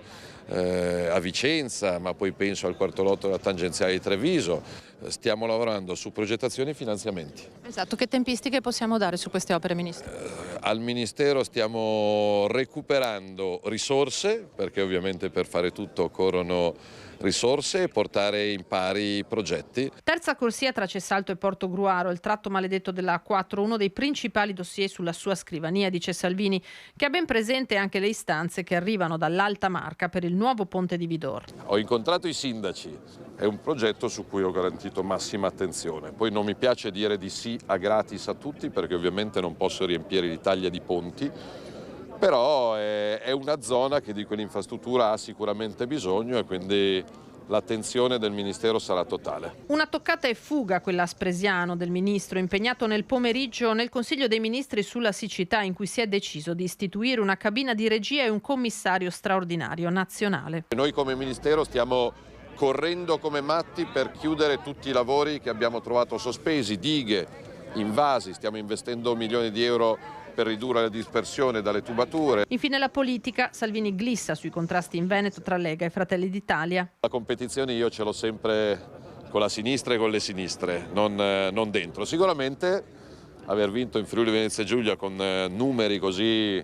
a Vicenza, ma poi penso al quarto lotto della tangenziale di Treviso. Stiamo lavorando su progettazioni e finanziamenti. Esatto, che tempistiche possiamo dare su queste opere, Ministro? Al Ministero stiamo recuperando risorse, perché ovviamente per fare tutto occorrono risorse e portare in pari i progetti. Terza corsia tra Cessalto e Portogruaro, il tratto maledetto della A4, uno dei principali dossier sulla sua scrivania, dice Salvini, che ha ben presente anche le istanze che arrivano dall'Alta Marca per il nuovo ponte di Vidor. Ho incontrato i sindaci, è un progetto su cui ho garantito massima attenzione. Poi non mi piace dire di sì a gratis a tutti, perché ovviamente non posso riempire l'Italia di ponti, però è una zona che di quell'infrastruttura ha sicuramente bisogno e quindi l'attenzione del Ministero sarà totale. Una toccata e fuga quella a Spresiano del Ministro, impegnato nel pomeriggio nel Consiglio dei Ministri sulla siccità, in cui si è deciso di istituire una cabina di regia e un commissario straordinario nazionale. Noi come Ministero stiamo correndo come matti per chiudere tutti i lavori che abbiamo trovato sospesi, dighe, invasi, stiamo investendo milioni di euro per ridurre la dispersione dalle tubature. Infine la politica, Salvini glissa sui contrasti in Veneto tra Lega e Fratelli d'Italia. La competizione io ce l'ho sempre con la sinistra e con le sinistre, non dentro. Sicuramente aver vinto in Friuli Venezia Giulia con numeri così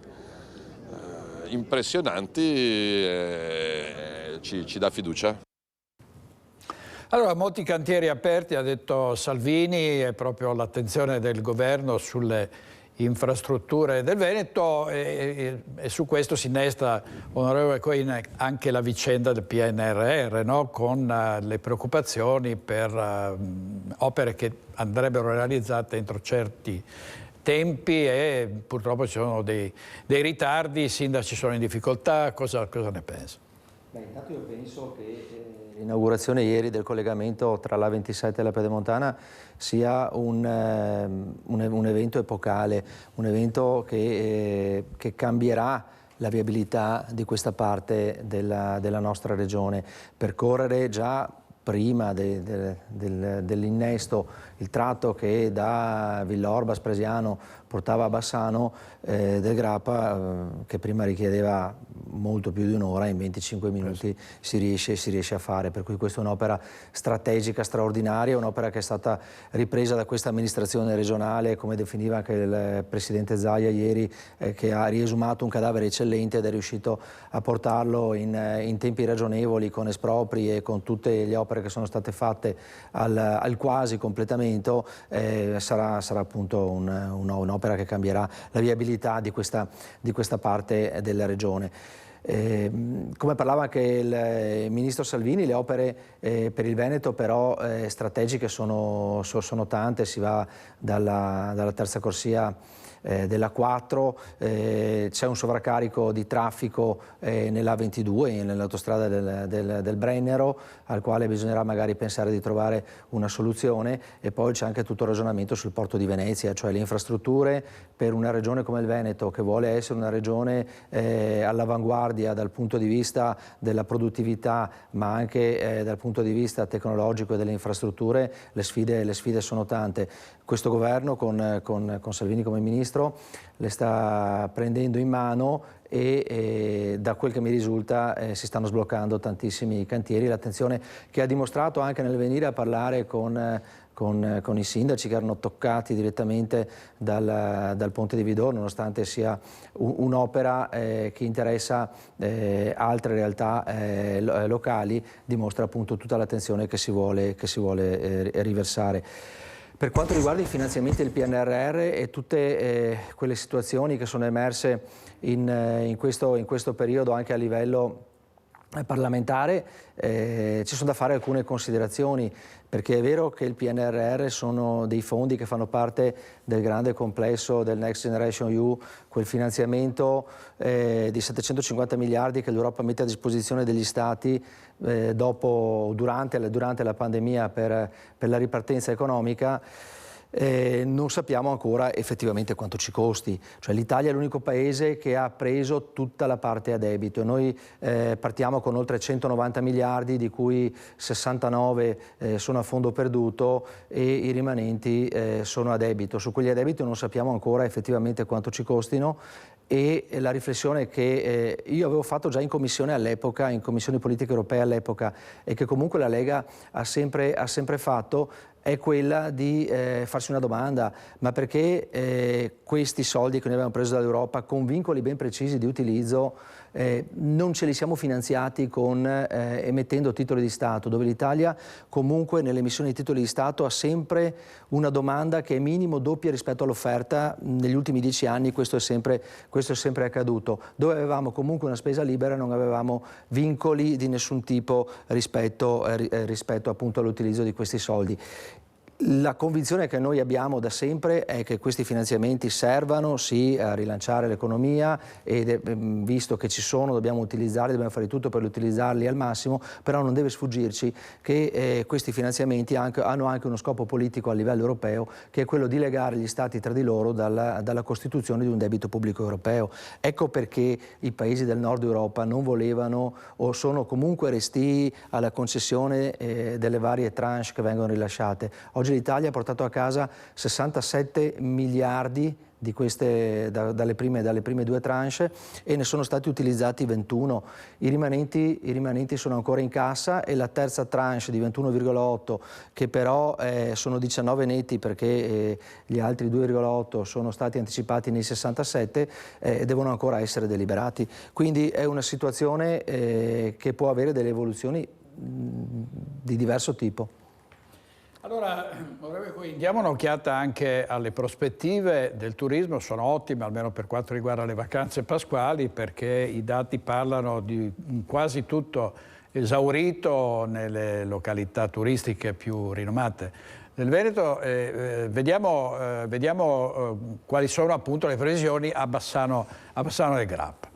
impressionanti ci dà fiducia. Allora, molti cantieri aperti, ha detto Salvini, è proprio l'attenzione del governo sulle infrastrutture del Veneto e su questo si innesta, onorevole Coin, anche la vicenda del PNRR, no? Con le preoccupazioni per opere che andrebbero realizzate entro certi tempi e purtroppo ci sono dei ritardi, i sindaci sono in difficoltà, cosa ne pensa? Beh, intanto io penso che l'inaugurazione ieri del collegamento tra la 27 e la Pedemontana sia un evento epocale, un evento che cambierà la viabilità di questa parte della nostra regione. Percorrere già prima dell'innesto il tratto che da Villorba, Spresiano, portava a Bassano del Grappa, che prima richiedeva molto più di un'ora, in 25 minuti si riesce a fare, per cui questa è un'opera strategica straordinaria, un'opera che è stata ripresa da questa amministrazione regionale, come definiva anche il Presidente Zaia ieri, che ha riesumato un cadavere eccellente ed è riuscito a portarlo in tempi ragionevoli, con espropri e con tutte le opere che sono state fatte al quasi completamento. Sarà appunto un'opera che cambierà la viabilità di questa parte della regione. Come parlava anche il Ministro Salvini, le opere per il Veneto però strategiche sono tante, si va dalla terza corsia della 4, c'è un sovraccarico di traffico nella 22, nell'autostrada del Brennero, al quale bisognerà magari pensare di trovare una soluzione, e poi c'è anche tutto il ragionamento sul porto di Venezia, cioè le infrastrutture per una regione come il Veneto, che vuole essere una regione all'avanguardia dal punto di vista della produttività, ma anche dal punto di vista tecnologico e delle infrastrutture. Le sfide sono tante. Questo governo con Salvini come ministro le sta prendendo in mano e da quel che mi risulta si stanno sbloccando tantissimi cantieri. L'attenzione che ha dimostrato anche nel venire a parlare con i sindaci che erano toccati direttamente dal ponte di Vidor, nonostante sia un'opera che interessa altre realtà locali, dimostra appunto tutta l'attenzione che si vuole riversare. Per quanto riguarda i finanziamenti del PNRR e tutte quelle situazioni che sono emerse in questo periodo anche a livello parlamentare, ci sono da fare alcune considerazioni, perché è vero che il PNRR sono dei fondi che fanno parte del grande complesso del Next Generation EU, quel finanziamento di 750 miliardi che l'Europa mette a disposizione degli Stati durante la pandemia per la ripartenza economica. Non sappiamo ancora effettivamente quanto ci costi, cioè l'Italia è l'unico paese che ha preso tutta la parte a debito. Noi partiamo con oltre 190 miliardi, di cui 69 sono a fondo perduto e i rimanenti sono a debito. Su quegli a debito non sappiamo ancora effettivamente quanto ci costino, e la riflessione che io avevo fatto già in commissione all'epoca, in commissione politica europea all'epoca, e che comunque la Lega ha sempre fatto, è quella di farsi una domanda: ma perché questi soldi che noi abbiamo preso dall'Europa con vincoli ben precisi di utilizzo non ce li siamo finanziati emettendo titoli di Stato, dove l'Italia comunque nelle emissioni di titoli di Stato ha sempre una domanda che è minimo doppia rispetto all'offerta. Negli ultimi 10 anni questo è sempre accaduto. Dove avevamo comunque una spesa libera non avevamo vincoli di nessun tipo rispetto appunto all'utilizzo di questi soldi. La convinzione che noi abbiamo da sempre è che questi finanziamenti servano sì a rilanciare l'economia e visto che ci sono dobbiamo utilizzarli, dobbiamo fare tutto per utilizzarli al massimo, però non deve sfuggirci che questi finanziamenti hanno anche uno scopo politico a livello europeo, che è quello di legare gli Stati tra di loro dalla costituzione di un debito pubblico europeo. Ecco perché i paesi del nord Europa non volevano o sono comunque restii alla concessione delle varie tranche che vengono rilasciate. Oggi l'Italia ha portato a casa 67 miliardi di dalle prime 2 tranche e ne sono stati utilizzati 21. I rimanenti sono ancora in cassa e la terza tranche di 21,8 che però sono 19 netti perché gli altri 2,8 sono stati anticipati nei 67 devono ancora essere deliberati. Quindi è una situazione che può avere delle evoluzioni di diverso tipo. Allora, diamo un'occhiata anche alle prospettive del turismo, sono ottime almeno per quanto riguarda le vacanze pasquali perché i dati parlano di quasi tutto esaurito nelle località turistiche più rinomate del Veneto. Vediamo quali sono appunto le previsioni a Bassano del Grappa.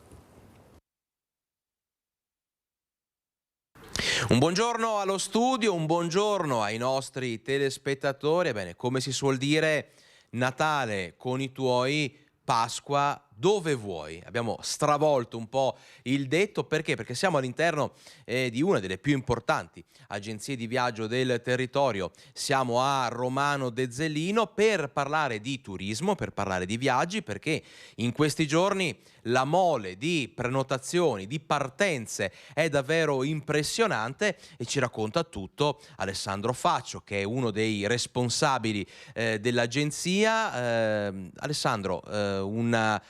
Un buongiorno allo studio, un buongiorno ai nostri telespettatori. Ebbene, come si suol dire, Natale con i tuoi, Pasqua dove vuoi. Abbiamo stravolto un po' il detto, perché? Perché siamo all'interno di una delle più importanti agenzie di viaggio del territorio. Siamo a Romano de Zellino per parlare di turismo, per parlare di viaggi, perché in questi giorni la mole di prenotazioni, di partenze è davvero impressionante e ci racconta tutto Alessandro Faccio, che è uno dei responsabili dell'agenzia. Alessandro, una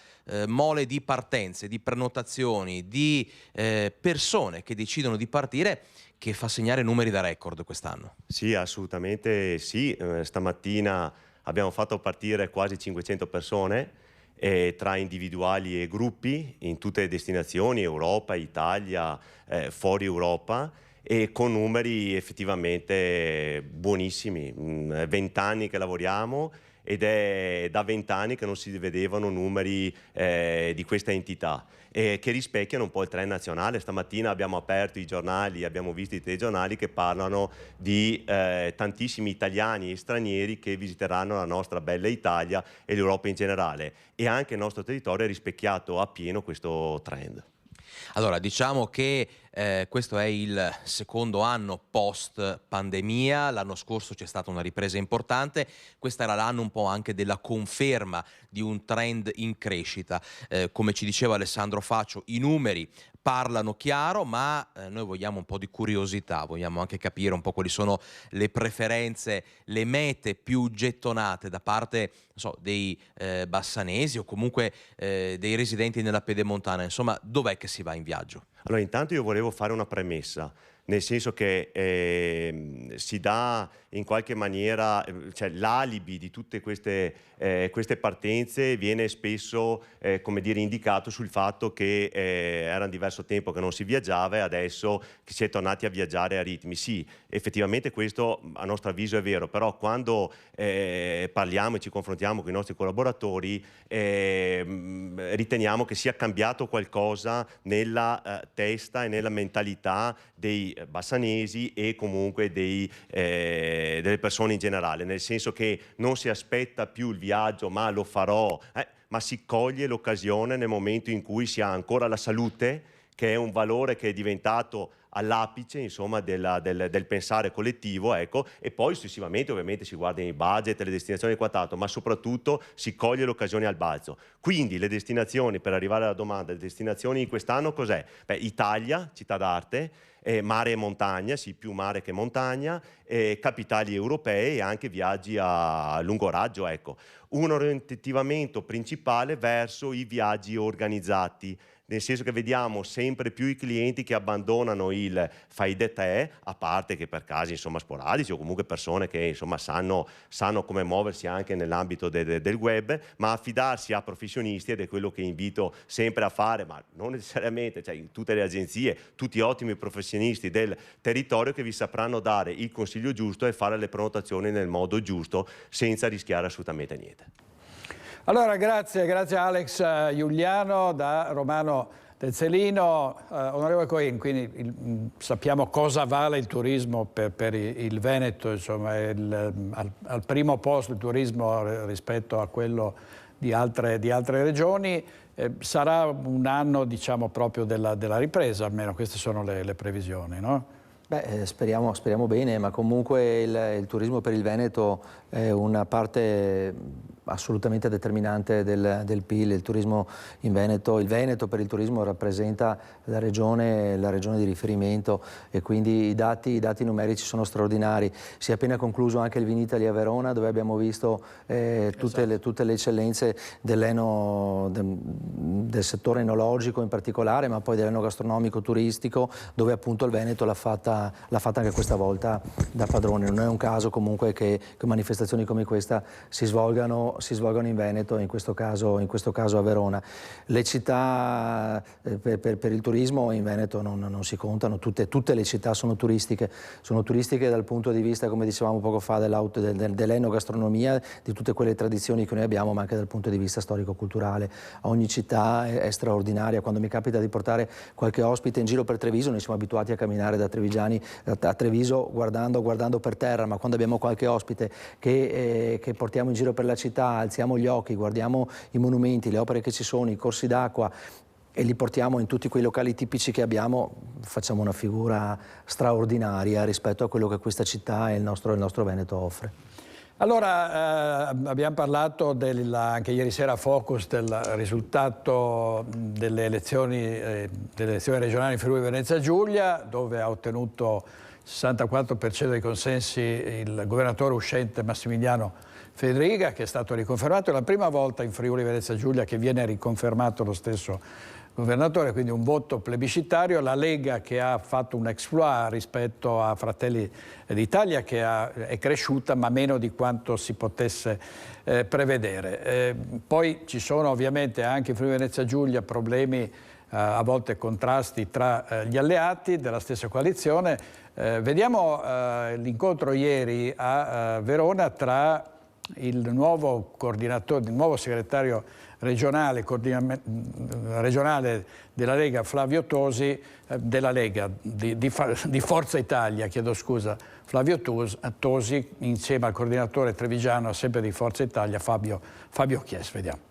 mole di partenze, di prenotazioni, di persone che decidono di partire che fa segnare numeri da record quest'anno. Sì, assolutamente sì. Stamattina abbiamo fatto partire quasi 500 persone tra individuali e gruppi in tutte le destinazioni, Europa, Italia, fuori Europa, e con numeri effettivamente buonissimi. 20 anni che lavoriamo ed è da 20 anni che non si vedevano numeri di questa entità che rispecchiano un po' il trend nazionale. Stamattina abbiamo aperto i giornali, abbiamo visto i telegiornali che parlano di tantissimi italiani e stranieri che visiteranno la nostra bella Italia e l'Europa in generale, e anche il nostro territorio ha rispecchiato appieno questo trend. Allora, diciamo che questo è il secondo anno post pandemia, l'anno scorso c'è stata una ripresa importante, questo era l'anno un po' anche della conferma di un trend in crescita. Come ci diceva Alessandro Faccio, i numeri parlano chiaro, ma noi vogliamo un po' di curiosità, vogliamo anche capire un po' quali sono le preferenze, le mete più gettonate da parte, non so, dei bassanesi o comunque dei residenti nella pedemontana. Insomma, dov'è che si va in viaggio? Allora, intanto io volevo fare una premessa, nel senso che si dà in qualche maniera, cioè l'alibi di tutte queste partenze viene spesso come dire, indicato sul fatto che era un diverso tempo che non si viaggiava e adesso che si è tornati a viaggiare a ritmi. Sì, effettivamente questo a nostro avviso è vero, però quando parliamo e ci confrontiamo con i nostri collaboratori riteniamo che sia cambiato qualcosa nella testa e nella mentalità dei bassanesi e comunque delle persone in generale, nel senso che non si aspetta più il viaggio ma lo farò, ma si coglie l'occasione nel momento in cui si ha ancora la salute, che è un valore che è diventato all'apice, insomma, del pensare collettivo, ecco, e poi successivamente ovviamente si guarda i budget, le destinazioni e quant'altro, ma soprattutto si coglie l'occasione al balzo. Quindi le destinazioni, per arrivare alla domanda, le destinazioni di quest'anno cos'è? Beh, Italia, città d'arte, mare e montagna, sì, più mare che montagna, capitali europee e anche viaggi a lungo raggio, ecco. Un orientamento principale verso i viaggi organizzati, nel senso che vediamo sempre più i clienti che abbandonano il fai da te, a parte che per casi insomma sporadici o comunque persone che insomma sanno come muoversi anche nell'ambito del web, ma affidarsi a professionisti, ed è quello che invito sempre a fare, ma non necessariamente, cioè in tutte le agenzie, tutti ottimi professionisti del territorio che vi sapranno dare il consiglio giusto e fare le prenotazioni nel modo giusto senza rischiare assolutamente niente. Allora grazie Alex Giuliano da Romano del Zelino. Onorevole Coin, quindi sappiamo cosa vale il turismo per il Veneto, insomma è al primo posto il turismo rispetto a quello di altre regioni. Sarà un anno diciamo proprio della ripresa, almeno queste sono le previsioni, no? Beh, speriamo bene, ma comunque il turismo per il Veneto è una parte assolutamente determinante del PIL. Il turismo in Veneto, il Veneto per il turismo rappresenta la regione di riferimento, e quindi i dati numerici sono straordinari. Si è appena concluso anche il Vinitaly a Verona, dove abbiamo visto tutte le eccellenze del settore enologico in particolare, ma poi dell'enogastronomico turistico, dove appunto il Veneto l'ha fatta anche questa volta da padrone. Non è un caso comunque che manifestazioni come questa si svolgano in Veneto, in questo caso a Verona. Le città per il turismo in Veneto non si contano, tutte le città sono turistiche dal punto di vista, come dicevamo poco fa, dell'enogastronomia, di tutte quelle tradizioni che noi abbiamo, ma anche dal punto di vista storico-culturale. Ogni città è straordinaria. Quando mi capita di portare qualche ospite in giro per Treviso, noi siamo abituati a camminare da trevigiani a Treviso guardando per terra, ma quando abbiamo qualche ospite che portiamo in giro per la città, alziamo gli occhi, guardiamo i monumenti, le opere che ci sono, i corsi d'acqua, e li portiamo in tutti quei locali tipici che abbiamo, facciamo una figura straordinaria rispetto a quello che questa città e il nostro Veneto offre. Allora, abbiamo parlato anche ieri sera a Focus del risultato delle elezioni regionali in Friuli Venezia Giulia, dove ha ottenuto il 64% dei consensi il governatore uscente Massimiliano Fedriga, che è stato riconfermato. È la prima volta in Friuli Venezia Giulia che viene riconfermato lo stesso governatore, quindi un voto plebiscitario. La Lega, che ha fatto un exploit rispetto a Fratelli d'Italia, che è cresciuta ma meno di quanto si potesse prevedere. Poi ci sono ovviamente anche in Friuli Venezia Giulia problemi, a volte contrasti tra gli alleati della stessa coalizione. Vediamo l'incontro ieri a Verona tra il nuovo coordinatore, il nuovo segretario regionale della Lega Flavio Tosi, della Lega di Forza Italia, chiedo scusa, Flavio Tosi, insieme al coordinatore trevigiano sempre di Forza Italia Fabio Chies. Vediamo.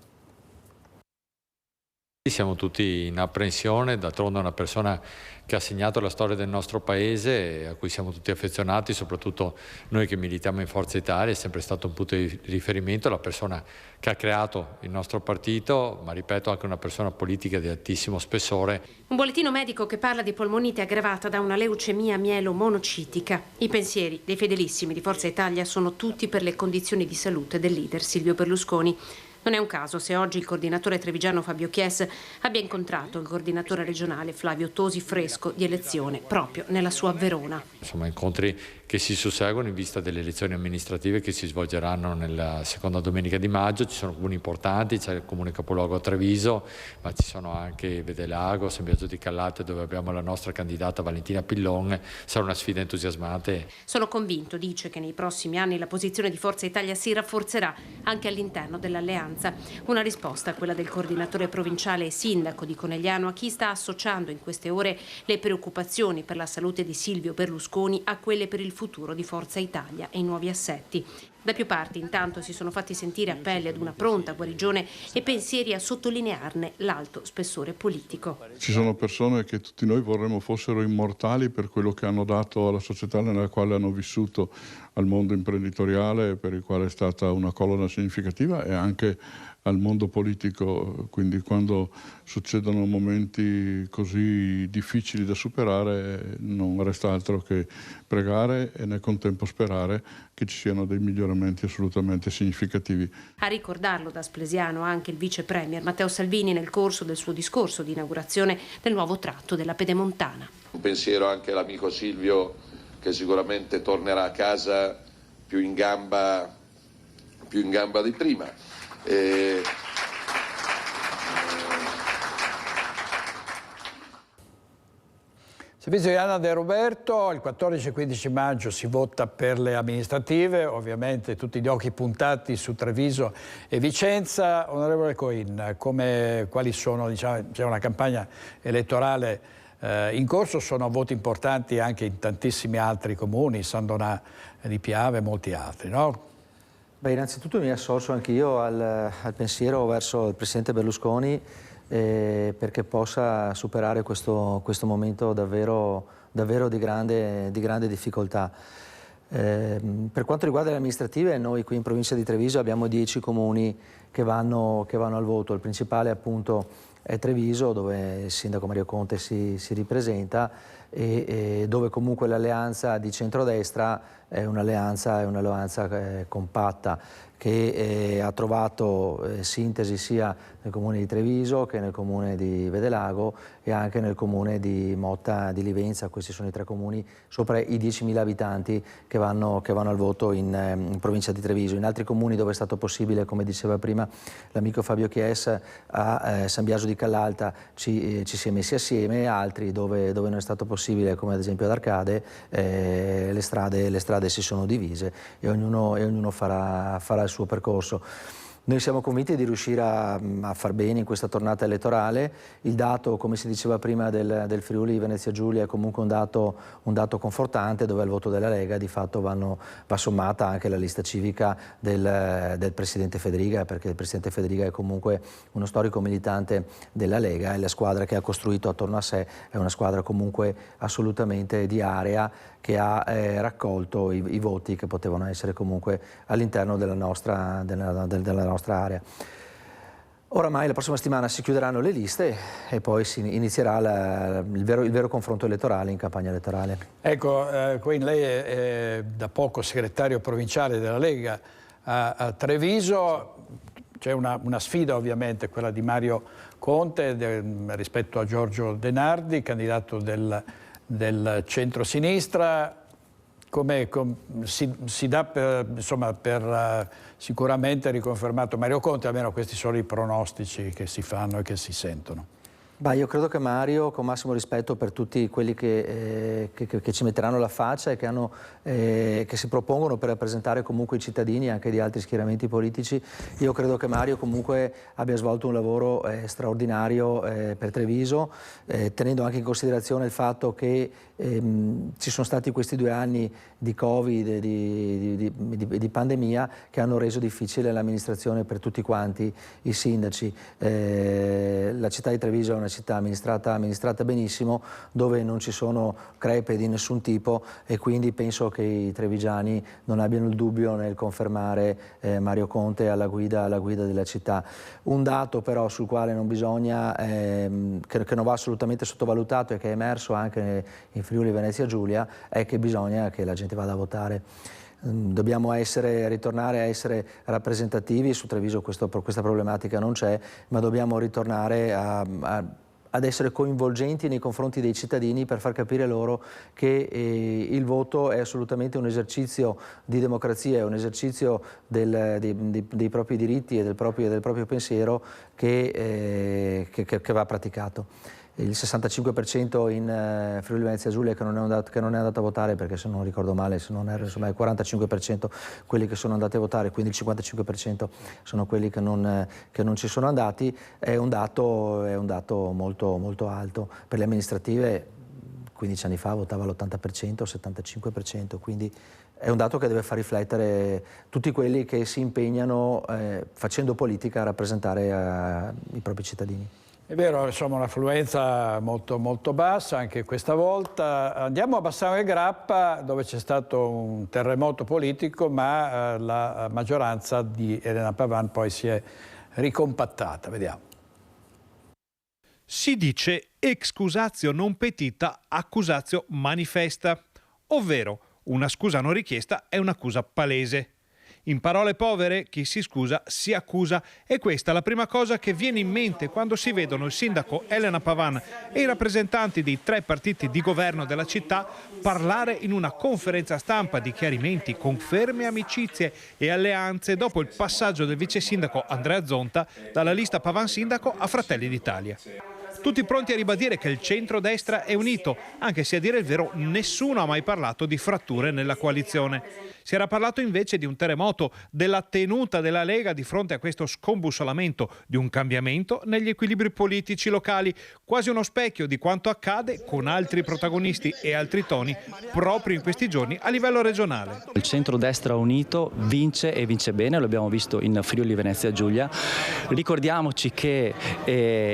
Siamo tutti in apprensione, d'altronde è una persona che ha segnato la storia del nostro paese, a cui siamo tutti affezionati, soprattutto noi che militiamo in Forza Italia. È sempre stato un punto di riferimento, la persona che ha creato il nostro partito, ma ripeto anche una persona politica di altissimo spessore. Un bollettino medico che parla di polmonite aggravata da una leucemia mielomonocitica. I pensieri dei fedelissimi di Forza Italia sono tutti per le condizioni di salute del leader Silvio Berlusconi. Non è un caso se oggi il coordinatore trevigiano Fabio Chies abbia incontrato il coordinatore regionale Flavio Tosi, fresco di elezione proprio nella sua Verona. Insomma, incontri che si susseguono in vista delle elezioni amministrative che si svolgeranno nella seconda domenica di maggio. Ci sono comuni importanti, c'è il comune capoluogo a Treviso, ma ci sono anche Vedelago, San Biagio di Callate, dove abbiamo la nostra candidata Valentina Pillon. Sarà una sfida entusiasmante. Sono convinto, dice, che nei prossimi anni la posizione di Forza Italia si rafforzerà anche all'interno dell'alleanza. Una risposta, quella del coordinatore provinciale e sindaco di Conegliano, a chi sta associando in queste ore le preoccupazioni per la salute di Silvio Berlusconi a quelle per il futuro di Forza Italia e i nuovi assetti. Da più parti intanto si sono fatti sentire appelli ad una pronta guarigione e pensieri a sottolinearne l'alto spessore politico. Ci sono persone che tutti noi vorremmo fossero immortali per quello che hanno dato alla società nella quale hanno vissuto, al mondo imprenditoriale, per il quale è stata una colonna significativa, e anche al mondo politico, quindi quando succedono momenti così difficili da superare non resta altro che pregare e nel contempo sperare che ci siano dei miglioramenti assolutamente significativi. A ricordarlo da Splesiano anche il vice premier Matteo Salvini nel corso del suo discorso di inaugurazione del nuovo tratto della Pedemontana. Un pensiero anche all'amico Silvio, che sicuramente tornerà a casa più in gamba di prima. Servizio di Anna De Roberto, il 14 e 15 maggio si vota per le amministrative, ovviamente tutti gli occhi puntati su Treviso e Vicenza. Onorevole Coin, quali sono, diciamo, c'è una campagna elettorale in corso, sono voti importanti anche in tantissimi altri comuni, San Donà di Piave e molti altri, no? Beh, innanzitutto mi associo anch'io al pensiero verso il Presidente Berlusconi perché possa superare questo momento davvero di grande difficoltà. Per quanto riguarda le amministrative, noi qui in provincia di Treviso abbiamo 10 comuni che vanno al voto. Il principale appunto è Treviso, dove il sindaco Mario Conte si ripresenta e dove comunque l'alleanza di centrodestra è un'alleanza compatta che ha trovato sintesi sia nel comune di Treviso che nel comune di Vedelago e anche nel comune di Motta di Livenza. Questi sono i 3 comuni sopra i 10.000 abitanti che vanno al voto in provincia di Treviso. In altri comuni dove è stato possibile, come diceva prima l'amico Fabio Chies, a San Biagio di Callalta ci si è messi assieme, altri dove non è stato possibile, come ad esempio ad Arcade, le strade si sono divise e ognuno farà il suo percorso. Noi siamo convinti di riuscire a far bene in questa tornata elettorale. Il dato, come si diceva prima, del Friuli Venezia Giulia è comunque un dato confortante, dove al voto della Lega di fatto va sommata anche la lista civica del Presidente Federica, perché il Presidente Federica è comunque uno storico militante della Lega e la squadra che ha costruito attorno a sé è una squadra comunque assolutamente di area, che ha raccolto i voti che potevano essere comunque all'interno della nostra area. Oramai la prossima settimana si chiuderanno le liste e poi si inizierà il vero confronto elettorale in campagna elettorale. Ecco, qui lei è da poco segretario provinciale della Lega a Treviso. C'è una sfida ovviamente, quella di Mario Conte rispetto a Giorgio Denardi, candidato del centro-sinistra. Come si dà per sicuramente riconfermato Mario Conte, almeno questi sono i pronostici che si fanno e che si sentono. Io credo che Mario, con massimo rispetto per tutti quelli che ci metteranno la faccia e che si propongono per rappresentare comunque i cittadini anche di altri schieramenti politici, io credo che Mario comunque abbia svolto un lavoro straordinario per Treviso, tenendo anche in considerazione il fatto che ci sono stati questi 2 anni di Covid e di pandemia che hanno reso difficile l'amministrazione per tutti quanti i sindaci. La città di Treviso è una città amministrata benissimo, dove non ci sono crepe di nessun tipo e quindi penso che i trevigiani non abbiano il dubbio nel confermare Mario Conte alla guida della città. Un dato però sul quale non bisogna, che non va assolutamente sottovalutato e che è emerso anche in Friuli Venezia Giulia, è che bisogna che la gente vada a votare. Dobbiamo ritornare a essere rappresentativi. Su Treviso questa problematica non c'è, ma dobbiamo ritornare ad essere coinvolgenti nei confronti dei cittadini per far capire loro che il voto è assolutamente un esercizio di democrazia, è un esercizio dei propri diritti e del proprio pensiero che va praticato. Il 65% in Friuli Venezia Giulia che non è andato a votare, perché se non ricordo male, se non erro, insomma, è il 45% quelli che sono andati a votare, quindi il 55% sono quelli che non ci sono andati, è un dato molto, molto alto. Per le amministrative 15 anni fa votava l'80%, il 75%, quindi è un dato che deve far riflettere tutti quelli che si impegnano facendo politica a rappresentare i propri cittadini. È vero, insomma, un'affluenza molto, molto bassa anche questa volta. Andiamo a Bassano del Grappa, dove c'è stato un terremoto politico, ma la maggioranza di Elena Pavan poi si è ricompattata. Vediamo. Si dice excusatio non petita, accusatio manifesta, ovvero una scusa non richiesta è un'accusa palese. In parole povere, chi si scusa si accusa, e questa è la prima cosa che viene in mente quando si vedono il sindaco Elena Pavan e i rappresentanti dei 3 partiti di governo della città parlare in una conferenza stampa di chiarimenti, conferme, amicizie e alleanze dopo il passaggio del vice sindaco Andrea Zonta dalla lista Pavan Sindaco a Fratelli d'Italia. Tutti pronti a ribadire che il centrodestra è unito, anche se a dire il vero nessuno ha mai parlato di fratture nella coalizione. Si era parlato invece di un terremoto, della tenuta della Lega di fronte a questo scombussolamento, di un cambiamento negli equilibri politici locali, quasi uno specchio di quanto accade con altri protagonisti e altri toni proprio in questi giorni a livello regionale. Il centrodestra unito vince e vince bene, lo abbiamo visto in Friuli Venezia Giulia. Ricordiamoci che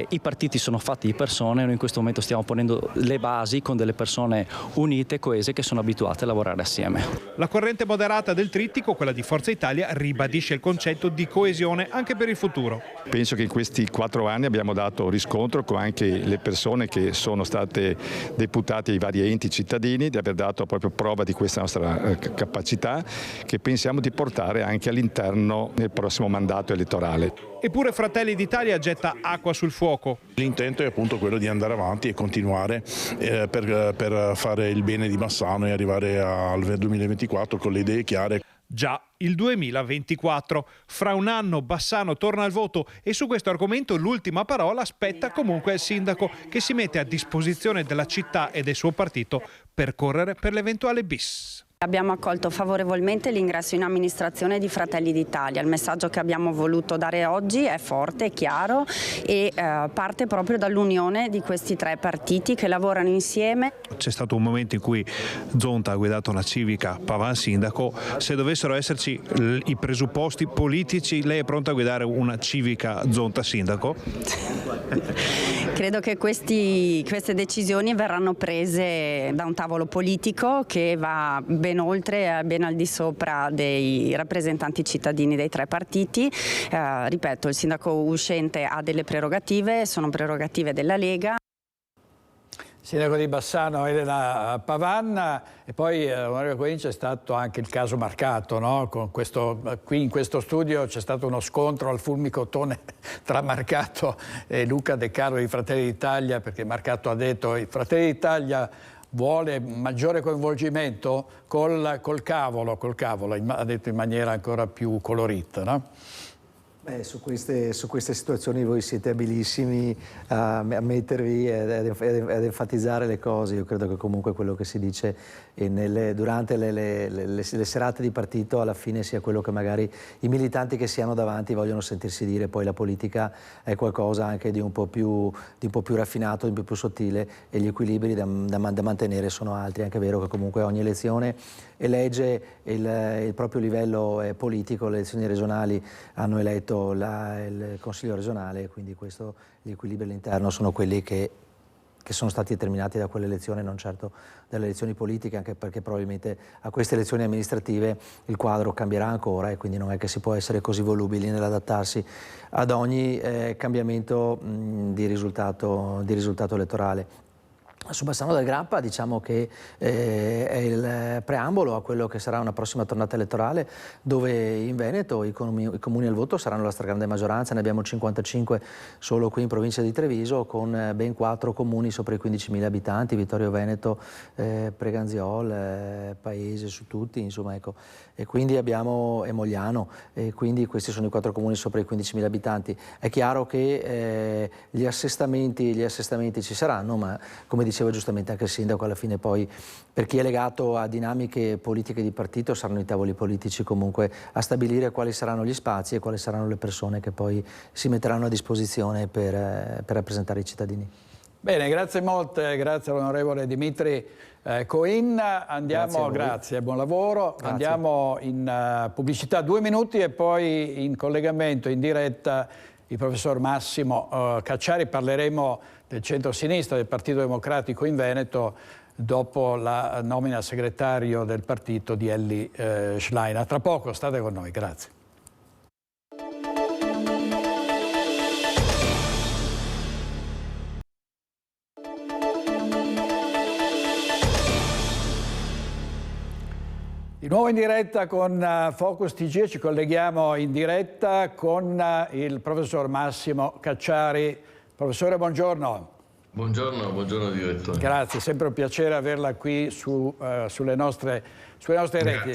i partiti sono fatti di persone, noi in questo momento stiamo ponendo le basi con delle persone unite, coese, che sono abituate a lavorare assieme. La corrente moderata del trittico, quella di Forza Italia, ribadisce il concetto di coesione anche per il futuro. Penso che in questi 4 anni abbiamo dato riscontro con anche le persone che sono state deputate ai vari enti cittadini, di aver dato proprio prova di questa nostra capacità, che pensiamo di portare anche all'interno del prossimo mandato elettorale. Eppure Fratelli d'Italia getta acqua sul fuoco. L'intento è appunto quello di andare avanti e continuare per fare il bene di Bassano e arrivare al 2024 con le idee chiare. Già il 2024. Fra un anno Bassano torna al voto e su questo argomento l'ultima parola spetta comunque al sindaco, che si mette a disposizione della città e del suo partito per correre per l'eventuale bis. Abbiamo accolto favorevolmente l'ingresso in amministrazione di Fratelli d'Italia. Il messaggio che abbiamo voluto dare oggi è forte, è chiaro e parte proprio dall'unione di questi 3 partiti che lavorano insieme. C'è stato un momento in cui Zonta ha guidato una civica Pavan sindaco. Se dovessero esserci i presupposti politici, lei è pronta a guidare una civica Zonta sindaco? Credo che queste decisioni verranno prese da un tavolo politico che va ben oltre, ben al di sopra dei rappresentanti cittadini dei 3 partiti. Ripeto, il sindaco uscente ha delle prerogative, sono prerogative della Lega. Sindaco di Bassano Elena Pavan, e poi onorevole Coin, c'è stato anche il caso Marcato, no? Qui in questo studio c'è stato uno scontro al fulmicotone tra Marcato e Luca De Carlo di Fratelli d'Italia, perché Marcato ha detto che Fratelli d'Italia vuole maggiore coinvolgimento col cavolo, ha detto in maniera ancora più colorita, no? Su queste situazioni voi siete abilissimi a mettervi ad enfatizzare le cose. Io credo che comunque quello che si dice durante le serate di partito alla fine sia quello che magari i militanti che si hanno davanti vogliono sentirsi dire. Poi la politica è qualcosa anche di un po' più raffinato, di un po' più sottile, e gli equilibri da mantenere sono altri. È anche vero che comunque ogni elezione elegge il proprio livello politico. Le elezioni regionali hanno eletto il Consiglio regionale, quindi gli equilibri all'interno sono quelli che sono stati determinati da quelle elezioni, non certo dalle elezioni politiche, anche perché probabilmente a queste elezioni amministrative il quadro cambierà ancora e quindi non è che si può essere così volubili nell'adattarsi ad ogni cambiamento di risultato elettorale. Su Bassano del Grappa diciamo che è il preambolo a quello che sarà una prossima tornata elettorale, dove in Veneto i comuni al voto saranno la stragrande maggioranza. Ne abbiamo 55 solo qui in provincia di Treviso, con ben 4 comuni sopra i 15.000 abitanti: Vittorio Veneto, Preganziol, Paese su tutti, insomma, ecco. E quindi abbiamo Mogliano, e quindi questi sono i 4 comuni sopra i 15.000 abitanti. È chiaro che gli assestamenti ci saranno, ma come diceva giustamente anche il sindaco, alla fine poi per chi è legato a dinamiche politiche di partito saranno i tavoli politici comunque a stabilire quali saranno gli spazi e quali saranno le persone che poi si metteranno a disposizione per rappresentare i cittadini. Bene, grazie molte, grazie all'onorevole Dimitri Coin. Andiamo, grazie, buon lavoro. Grazie. Andiamo in pubblicità 2 minuti e poi in collegamento in diretta il professor Massimo Cacciari. Parleremo del centro-sinistra del Partito Democratico in Veneto dopo la nomina a segretario del partito di Elly Schlein. A tra poco, state con noi, grazie. nuovo in diretta con Focus TG, ci colleghiamo in diretta con il professor Massimo Cacciari. Professore, buongiorno. Buongiorno direttore. Grazie, sempre un piacere averla qui sulle nostre reti.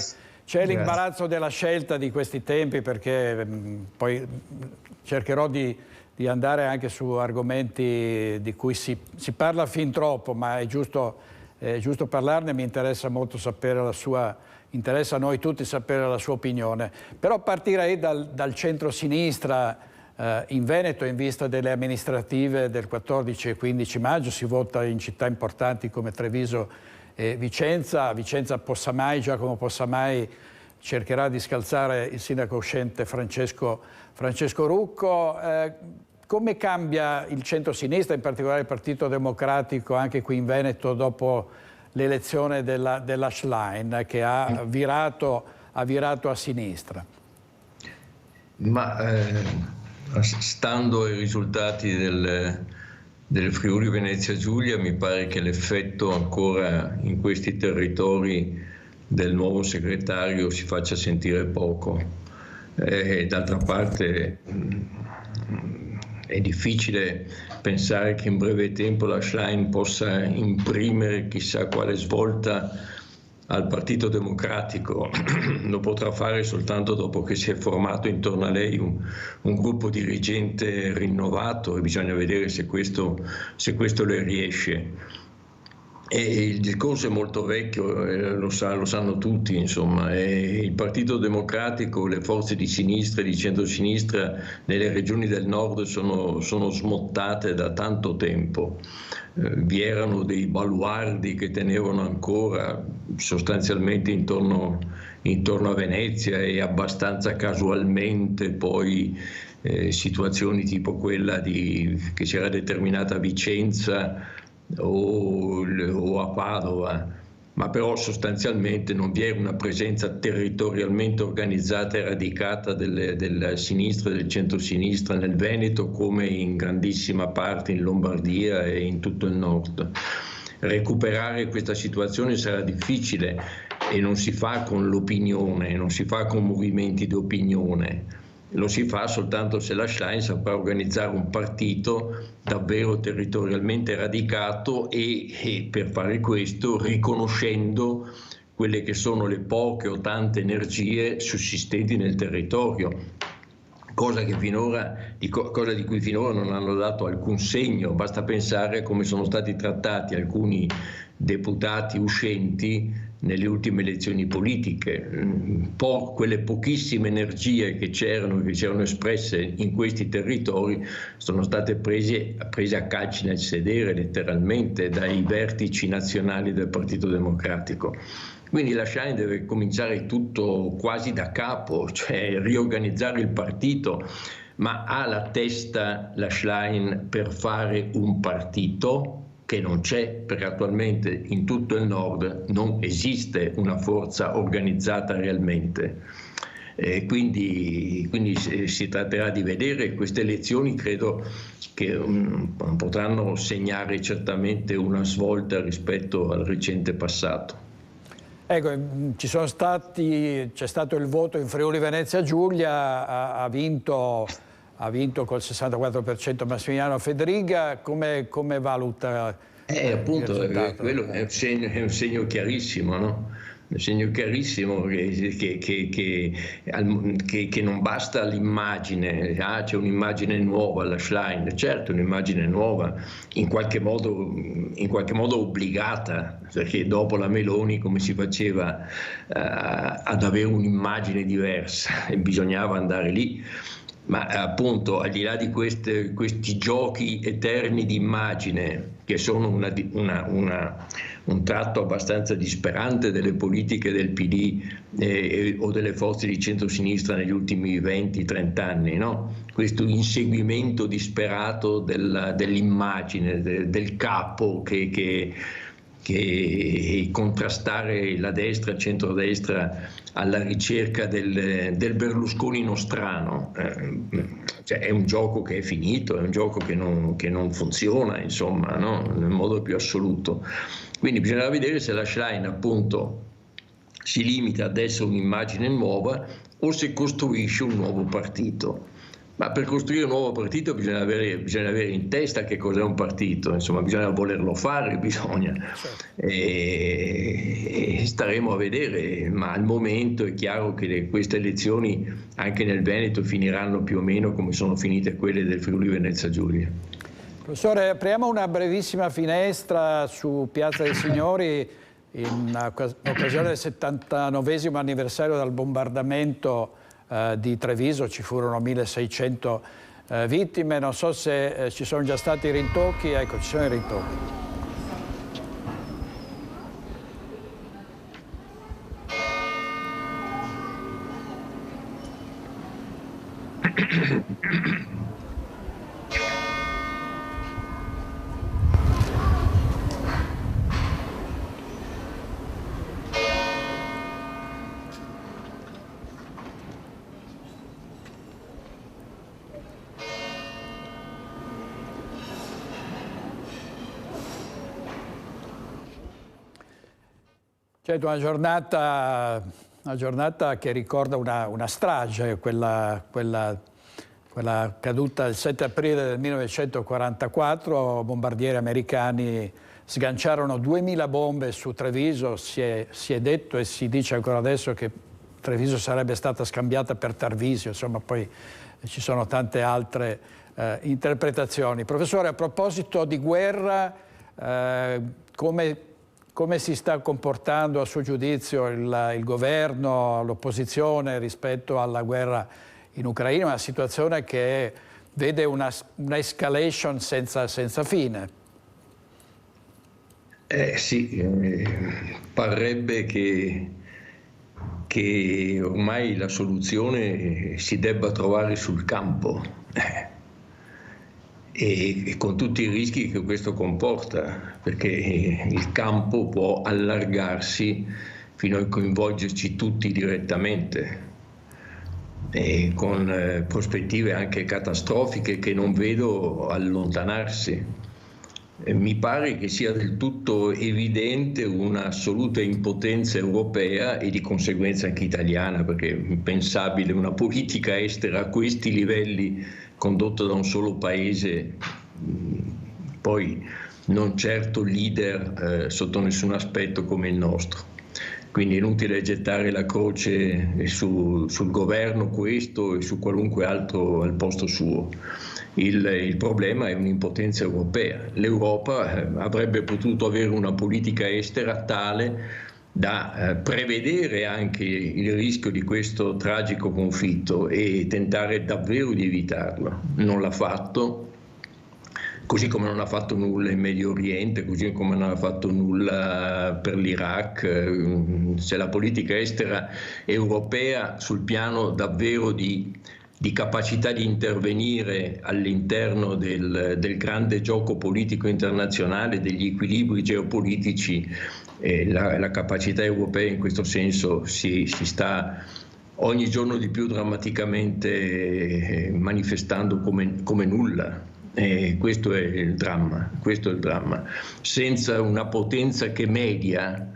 C'è l'imbarazzo della scelta di questi tempi, perché poi cercherò di andare anche su argomenti di cui si parla fin troppo, ma è giusto parlarne. Mi interessa molto sapere interessa a noi tutti sapere la sua opinione. Però partirei dal centro-sinistra. In Veneto, in vista delle amministrative del 14 e 15 maggio, si vota in città importanti come Treviso e Vicenza. A Vicenza Giacomo Possamai cercherà di scalzare il sindaco uscente Francesco Rucco. Come cambia il centro-sinistra, in particolare il Partito Democratico, anche qui in Veneto, dopo l'elezione della Schlein, che ha virato a sinistra? Stando ai risultati del Friuli Venezia Giulia, mi pare che l'effetto ancora in questi territori del nuovo segretario si faccia sentire poco. D'altra parte è difficile pensare che in breve tempo la Schlein possa imprimere chissà quale svolta al Partito Democratico. Lo potrà fare soltanto dopo che si è formato intorno a lei un gruppo dirigente rinnovato, e bisogna vedere se questo le riesce. E il discorso è molto vecchio, lo sanno tutti, insomma. Il Partito Democratico, le forze di sinistra e di centrosinistra nelle regioni del nord sono smottate da tanto tempo. Vi erano dei baluardi che tenevano ancora sostanzialmente intorno a Venezia, e abbastanza casualmente poi situazioni tipo quella che si era determinata a Vicenza o a Padova, ma però sostanzialmente non vi è una presenza territorialmente organizzata e radicata della sinistra e del centro-sinistra nel Veneto, come in grandissima parte in Lombardia e in tutto il nord. Recuperare questa situazione sarà difficile, e non si fa con l'opinione, non si fa con movimenti di opinione. Lo si fa soltanto se la Schlein saprà organizzare un partito davvero territorialmente radicato e per fare questo riconoscendo quelle che sono le poche o tante energie sussistenti nel territorio, cosa di cui finora non hanno dato alcun segno. Basta pensare a come sono stati trattati alcuni deputati uscenti nelle ultime elezioni politiche. Quelle pochissime energie che c'erano espresse in questi territori sono state prese a calci nel sedere, letteralmente, dai vertici nazionali del Partito Democratico. Quindi la Schlein deve cominciare tutto quasi da capo, cioè riorganizzare il partito, ma ha la testa la Schlein per fare un partito che non c'è, perché attualmente in tutto il nord non esiste una forza organizzata realmente. Quindi si tratterà di vedere. Queste elezioni credo che potranno segnare certamente una svolta rispetto al recente passato. Ecco, c'è stato il voto in Friuli Venezia Giulia, ha vinto col 64% Massimiliano Fedriga. Come valuta appunto, quello è un segno chiarissimo, no? Un segno chiarissimo che non basta l'immagine, c'è un'immagine nuova alla Schlein, certo, un'immagine nuova, in qualche modo obbligata, perché dopo la Meloni come si faceva ad avere un'immagine diversa e bisognava andare lì. Ma appunto, al di là di questi giochi eterni di immagine, che sono un tratto abbastanza disperante delle politiche del PD o delle forze di centrosinistra negli ultimi 20-30 anni, no? Questo inseguimento disperato dell'immagine, del capo che contrastare la destra, il centrodestra alla ricerca del Berlusconi nostrano. Cioè, è un gioco che è finito, è un gioco che non funziona, insomma, no? Nel modo più assoluto. Quindi bisognerà vedere se la Schlein appunto si limita ad essere un'immagine nuova o se costruisce un nuovo partito. Ma per costruire un nuovo partito bisogna avere in testa che cos'è un partito, insomma bisogna volerlo fare, e staremo a vedere, ma al momento è chiaro che queste elezioni anche nel Veneto finiranno più o meno come sono finite quelle del Friuli Venezia Giulia. Professore, apriamo una brevissima finestra su Piazza dei Signori in occasione del 79esimo anniversario del bombardamento di Treviso. Ci furono 1600 vittime, non so se ci sono già stati i rintocchi. Ecco, ci sono i rintocchi. Certo, una giornata che ricorda una strage, quella caduta il 7 aprile del 1944, bombardieri americani sganciarono 2000 bombe su Treviso. Si è detto e si dice ancora adesso che Treviso sarebbe stata scambiata per Tarvisio, insomma poi ci sono tante altre interpretazioni. Professore, a proposito di guerra, come si sta comportando a suo giudizio il governo, l'opposizione rispetto alla guerra in Ucraina? Una situazione che vede una escalation senza fine. Sì, parrebbe che ormai la soluzione si debba trovare sul campo. E con tutti i rischi che questo comporta, perché il campo può allargarsi fino a coinvolgerci tutti direttamente, e con prospettive anche catastrofiche che non vedo allontanarsi. Mi pare che sia del tutto evidente un'assoluta impotenza europea e di conseguenza anche italiana, perché è impensabile una politica estera a questi livelli condotta da un solo paese, poi non certo leader sotto nessun aspetto come il nostro. Quindi è inutile gettare la croce sul governo questo e su qualunque altro al posto suo. Il problema è un'impotenza europea. L'Europa avrebbe potuto avere una politica estera tale da prevedere anche il rischio di questo tragico conflitto e tentare davvero di evitarlo. Non l'ha fatto, così come non ha fatto nulla in Medio Oriente, così come non ha fatto nulla per l'Iraq. Se la politica estera europea sul piano davvero di capacità di intervenire all'interno del grande gioco politico internazionale, degli equilibri geopolitici, la capacità europea in questo senso si sta ogni giorno di più drammaticamente manifestando come nulla. Questo è il dramma. Senza una potenza che media,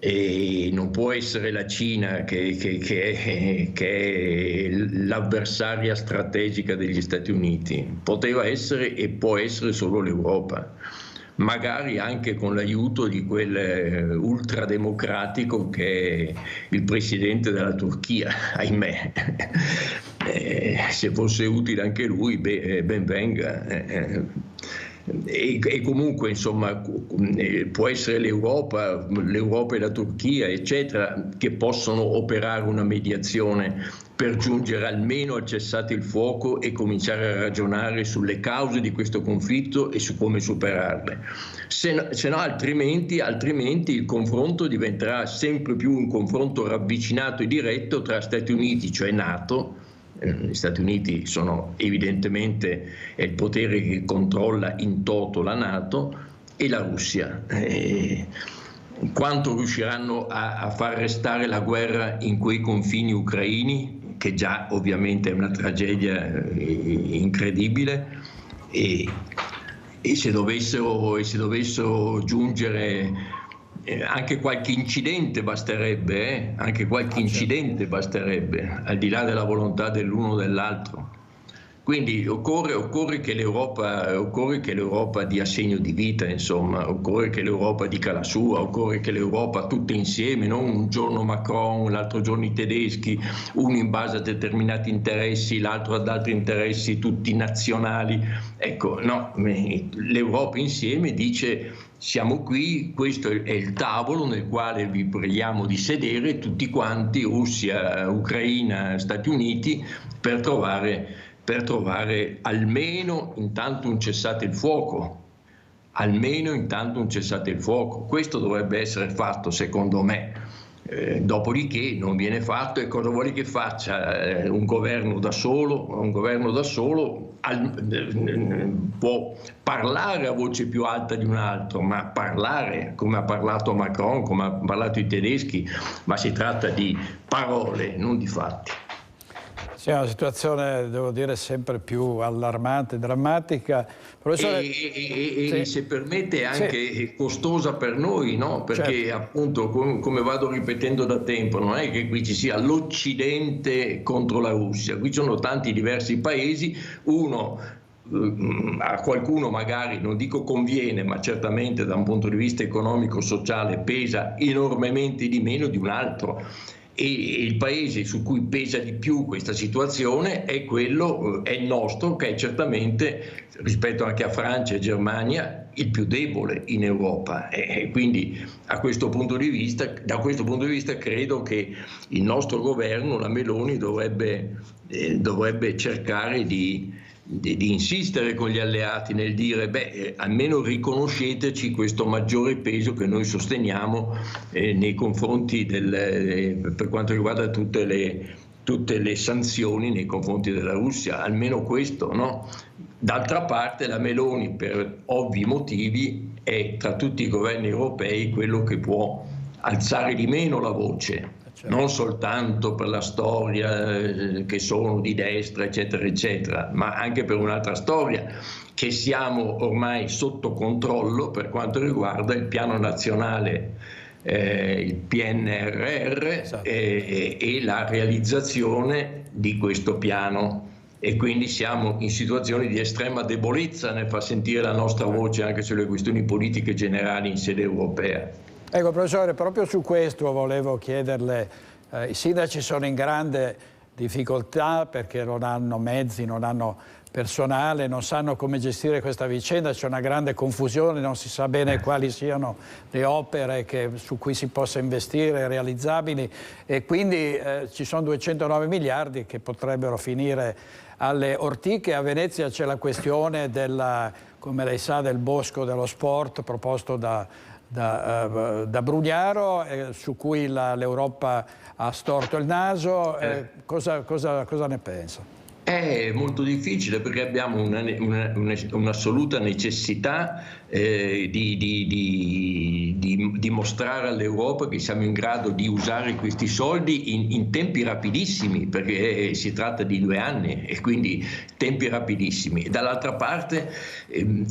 e non può essere la Cina che è l'avversaria strategica degli Stati Uniti, poteva essere e può essere solo l'Europa, magari anche con l'aiuto di quel ultrademocratico che è il presidente della Turchia, ahimè. Se fosse utile anche lui, ben venga. E comunque insomma può essere l'Europa e la Turchia eccetera che possono operare una mediazione per giungere almeno al cessate il fuoco e cominciare a ragionare sulle cause di questo conflitto e su come superarle. Se no altrimenti il confronto diventerà sempre più un confronto ravvicinato e diretto tra Stati Uniti, cioè NATO. Gli Stati Uniti sono evidentemente il potere che controlla in toto la NATO, e la Russia. Quanto riusciranno a far restare la guerra in quei confini ucraini, che già ovviamente è una tragedia incredibile, e se dovessero giungere anche qualche incidente basterebbe, anche qualche incidente basterebbe, al di là della volontà dell'uno o dell'altro. Quindi occorre che l'Europa dia segno di vita, insomma, occorre che l'Europa dica la sua, occorre che l'Europa tutte insieme, non un giorno Macron, l'altro giorno i tedeschi, uno in base a determinati interessi, l'altro ad altri interessi, tutti nazionali. Ecco, no, l'Europa insieme dice: siamo qui, questo è il tavolo nel quale vi preghiamo di sedere tutti quanti, Russia, Ucraina, Stati Uniti, per trovare almeno intanto un cessate il fuoco. Almeno intanto un cessate il fuoco. Questo dovrebbe essere fatto, secondo me. Dopodiché non viene fatto, e cosa vuole che faccia un governo da solo? Un governo da solo può parlare a voce più alta di un altro, ma parlare come ha parlato Macron, come hanno parlato i tedeschi, ma si tratta di parole, non di fatti. Sì, è una situazione, devo dire, sempre più allarmante, drammatica. Professore... E se permette anche costosa per noi, no? Perché certo, appunto, come vado ripetendo da tempo, non è che qui ci sia l'Occidente contro la Russia, qui ci sono tanti diversi paesi, a qualcuno magari, non dico conviene, ma certamente da un punto di vista economico-sociale pesa enormemente di meno di un altro. E il paese su cui pesa di più questa situazione è il nostro, che è certamente, rispetto anche a Francia e Germania, il più debole in Europa. E quindi da questo punto di vista credo che il nostro governo, la Meloni, dovrebbe cercare di insistere con gli alleati nel dire: almeno riconosceteci questo maggiore peso che noi sosteniamo nei confronti per quanto riguarda tutte le sanzioni nei confronti della Russia, almeno questo, no? D'altra parte la Meloni, per ovvi motivi, è tra tutti i governi europei quello che può alzare di meno la voce. Non soltanto per la storia che sono di destra, eccetera, eccetera, ma anche per un'altra storia, che siamo ormai sotto controllo per quanto riguarda il piano nazionale, il PNRR, esatto, e la realizzazione di questo piano. E quindi siamo in situazioni di estrema debolezza nel far sentire la nostra voce anche sulle questioni politiche generali in sede europea. Ecco, professore, proprio su questo volevo chiederle, i sindaci sono in grande difficoltà perché non hanno mezzi, non hanno personale, non sanno come gestire questa vicenda, c'è una grande confusione, non si sa bene quali siano le opere su cui si possa investire, realizzabili, e quindi ci sono 209 miliardi che potrebbero finire alle ortiche. A Venezia c'è la questione come lei sa, del bosco dello sport proposto da Brugnaro, su cui l'Europa ha storto il naso. Cosa ne pensa? È molto difficile perché abbiamo un'assoluta necessità di mostrare all'Europa che siamo in grado di usare questi soldi in tempi rapidissimi, perché si tratta di 2 anni e quindi tempi rapidissimi. Dall'altra parte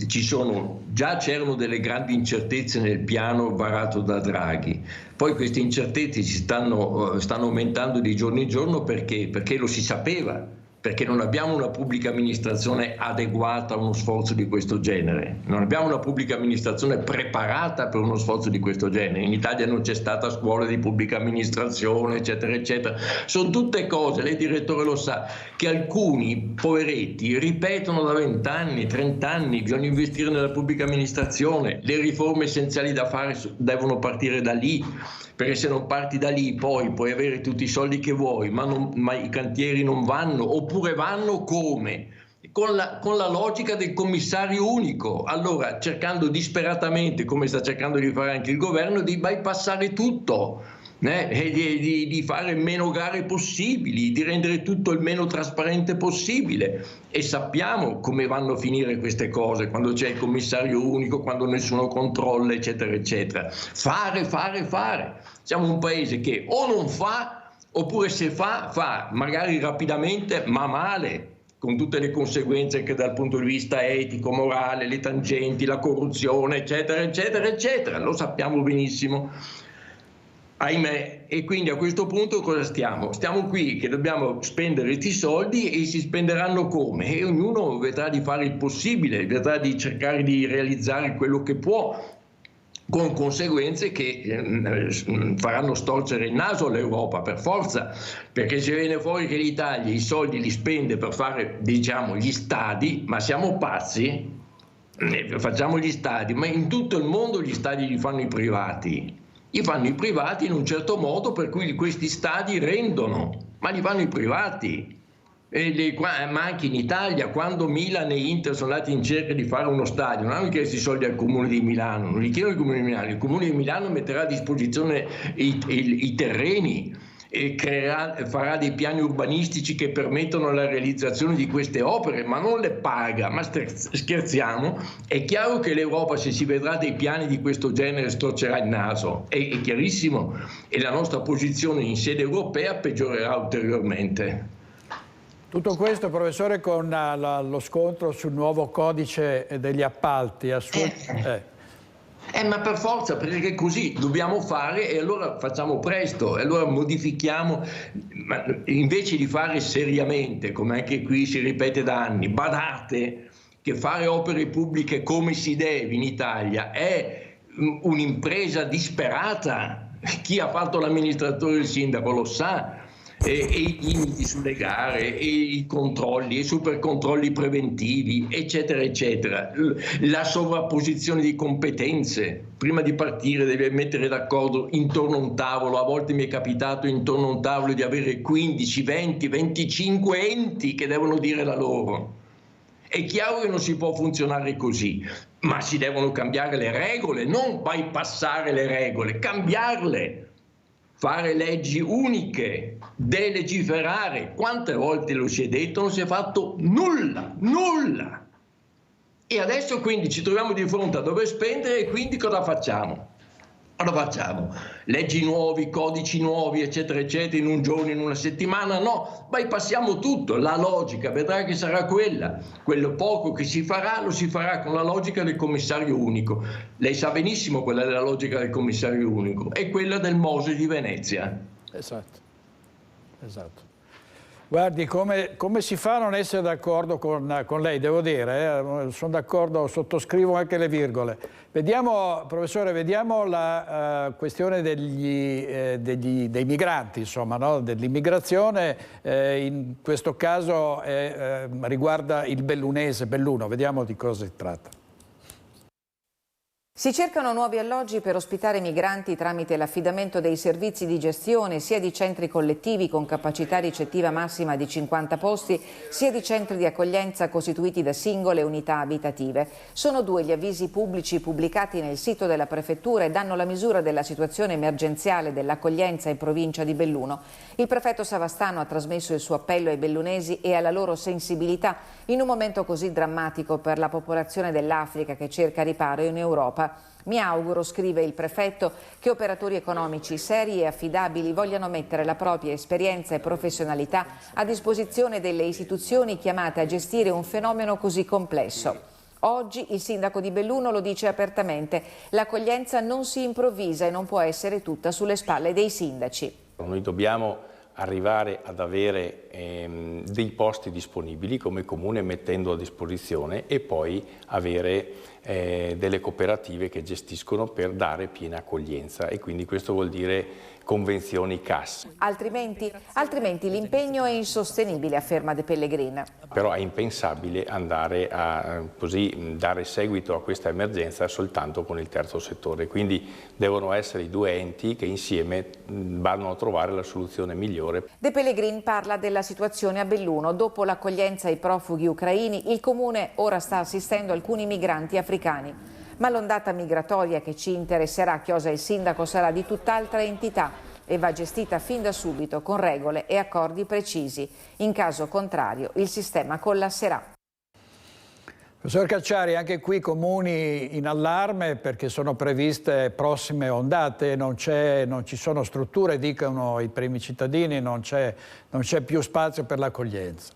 c'erano delle grandi incertezze nel piano varato da Draghi. Poi queste incertezze stanno aumentando di giorno in giorno perché lo si sapeva. Perché non abbiamo una pubblica amministrazione adeguata a uno sforzo di questo genere, non abbiamo una pubblica amministrazione preparata per uno sforzo di questo genere. In Italia non c'è stata scuola di pubblica amministrazione, eccetera, eccetera. Sono tutte cose, lei direttore lo sa, che alcuni poveretti ripetono da 20 anni, 30 anni, bisogna investire nella pubblica amministrazione, le riforme essenziali da fare devono partire da lì. Perché se non parti da lì poi puoi avere tutti i soldi che vuoi, ma i cantieri non vanno, oppure vanno come? Con la logica del commissario unico, allora cercando disperatamente, come sta cercando di fare anche il governo, di bypassare tutto, di fare meno gare possibili, di rendere tutto il meno trasparente possibile. E sappiamo come vanno a finire queste cose quando c'è il commissario unico, quando nessuno controlla, eccetera, eccetera. Fare. Siamo un paese che o non fa, oppure se fa magari rapidamente, ma male, con tutte le conseguenze che dal punto di vista etico, morale, le tangenti, la corruzione, eccetera, eccetera, eccetera, lo sappiamo benissimo. Ahimè, e quindi a questo punto cosa stiamo? Stiamo qui che dobbiamo spendere questi soldi e si spenderanno come? E ognuno vedrà di fare il possibile, vedrà di cercare di realizzare quello che può, con conseguenze che faranno storcere il naso all'Europa per forza, perché se viene fuori che l'Italia i soldi li spende per fare, diciamo, gli stadi, ma siamo pazzi? Facciamo gli stadi, ma in tutto il mondo gli stadi li fanno i privati. Li fanno i privati in un certo modo per cui questi stadi rendono, ma li fanno i privati. Ma anche in Italia, quando Milan e Inter sono andati in cerca di fare uno stadio, non hanno chiesto i soldi al Comune di Milano, non li chiedono il Comune di Milano, il Comune di Milano metterà a disposizione i terreni e farà dei piani urbanistici che permettono la realizzazione di queste opere, ma non le paga. Ma scherziamo? È chiaro che l'Europa, se si vedrà dei piani di questo genere, storcerà il naso, è chiarissimo, e la nostra posizione in sede europea peggiorerà ulteriormente. Tutto questo, professore, con lo scontro sul nuovo codice degli appalti. Ma per forza, perché così dobbiamo fare, e allora facciamo presto, e allora modifichiamo, ma invece di fare seriamente, come anche qui si ripete da anni, badate che fare opere pubbliche come si deve in Italia è un'impresa disperata. Chi ha fatto l'amministratore e il sindaco lo sa. E i limiti sulle gare, e i controlli, e i supercontrolli preventivi, eccetera, eccetera. La sovrapposizione di competenze. Prima di partire devi mettere d'accordo intorno a un tavolo. A volte mi è capitato intorno a un tavolo di avere 15, 20, 25 enti che devono dire la loro. È chiaro che non si può funzionare così, ma si devono cambiare le regole, non bypassare le regole, cambiarle. Fare leggi uniche, delegiferare. Quante volte lo si è detto, non si è fatto nulla, nulla. E adesso quindi ci troviamo di fronte a dover spendere, e quindi cosa facciamo? Cosa facciamo? Leggi nuovi, codici nuovi, eccetera, eccetera, in un giorno, in una settimana? No, bypassiamo tutto. La logica, vedrà che sarà quella. Quello poco che si farà, lo si farà con la logica del commissario unico. Lei sa benissimo quella della logica del commissario unico, è quella del Mose di Venezia. Esatto, esatto. Guardi, come si fa a non essere d'accordo con lei, devo dire, sono d'accordo, sottoscrivo anche le virgole. Vediamo, professore, vediamo la questione dei migranti, insomma, no? Dell'immigrazione, in questo caso riguarda il bellunese, Belluno, vediamo di cosa si tratta. Si cercano nuovi alloggi per ospitare migranti tramite l'affidamento dei servizi di gestione sia di centri collettivi con capacità ricettiva massima di 50 posti, sia di centri di accoglienza costituiti da singole unità abitative. Sono 2 gli avvisi pubblici pubblicati nel sito della Prefettura e danno la misura della situazione emergenziale dell'accoglienza in provincia di Belluno. Il prefetto Savastano ha trasmesso il suo appello ai bellunesi e alla loro sensibilità in un momento così drammatico per la popolazione dell'Africa che cerca riparo in Europa. Mi auguro, scrive il prefetto, che operatori economici seri e affidabili vogliano mettere la propria esperienza e professionalità a disposizione delle istituzioni chiamate a gestire un fenomeno così complesso. Oggi il sindaco di Belluno lo dice apertamente: l'accoglienza non si improvvisa e non può essere tutta sulle spalle dei sindaci. Noi dobbiamo arrivare ad avere dei posti disponibili come comune mettendo a disposizione, e poi avere delle cooperative che gestiscono per dare piena accoglienza, e quindi questo vuol dire convenzioni CAS. Altrimenti l'impegno è insostenibile, afferma De Pellegrin. Però è impensabile andare a così dare seguito a questa emergenza soltanto con il terzo settore, quindi devono essere i 2 enti che insieme vanno a trovare la soluzione migliore. De Pellegrin parla della situazione a Belluno. Dopo l'accoglienza ai profughi ucraini, il comune ora sta assistendo alcuni migranti africani. Ma l'ondata migratoria che ci interesserà, chiosa il sindaco, sarà di tutt'altra entità e va gestita fin da subito con regole e accordi precisi. In caso contrario il sistema collasserà. Professor Cacciari, anche qui comuni in allarme perché sono previste prossime ondate, non ci sono strutture, dicono i primi cittadini, non c'è più spazio per l'accoglienza.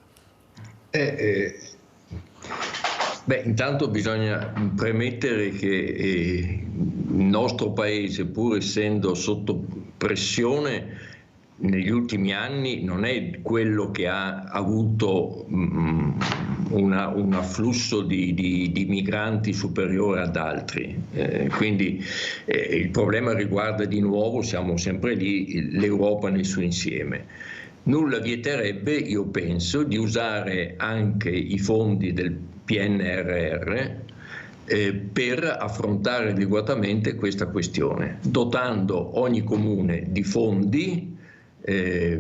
Intanto bisogna premettere che il nostro Paese, pur essendo sotto pressione negli ultimi anni, non è quello che ha avuto un afflusso di migranti superiore ad altri. Quindi il problema riguarda di nuovo, siamo sempre lì, l'Europa nel suo insieme. Nulla vieterebbe, io penso, di usare anche i fondi del PNRR per affrontare adeguatamente questa questione, dotando ogni comune di fondi che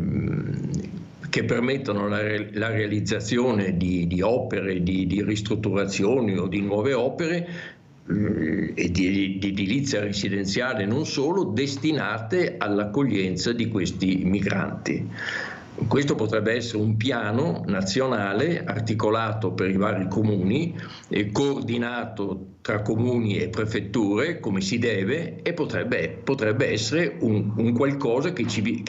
permettono la realizzazione di opere, di ristrutturazioni o di nuove opere e di edilizia residenziale non solo, destinate all'accoglienza di questi migranti. Questo potrebbe essere un piano nazionale articolato per i vari comuni e coordinato tra comuni e prefetture come si deve, e potrebbe essere un qualcosa che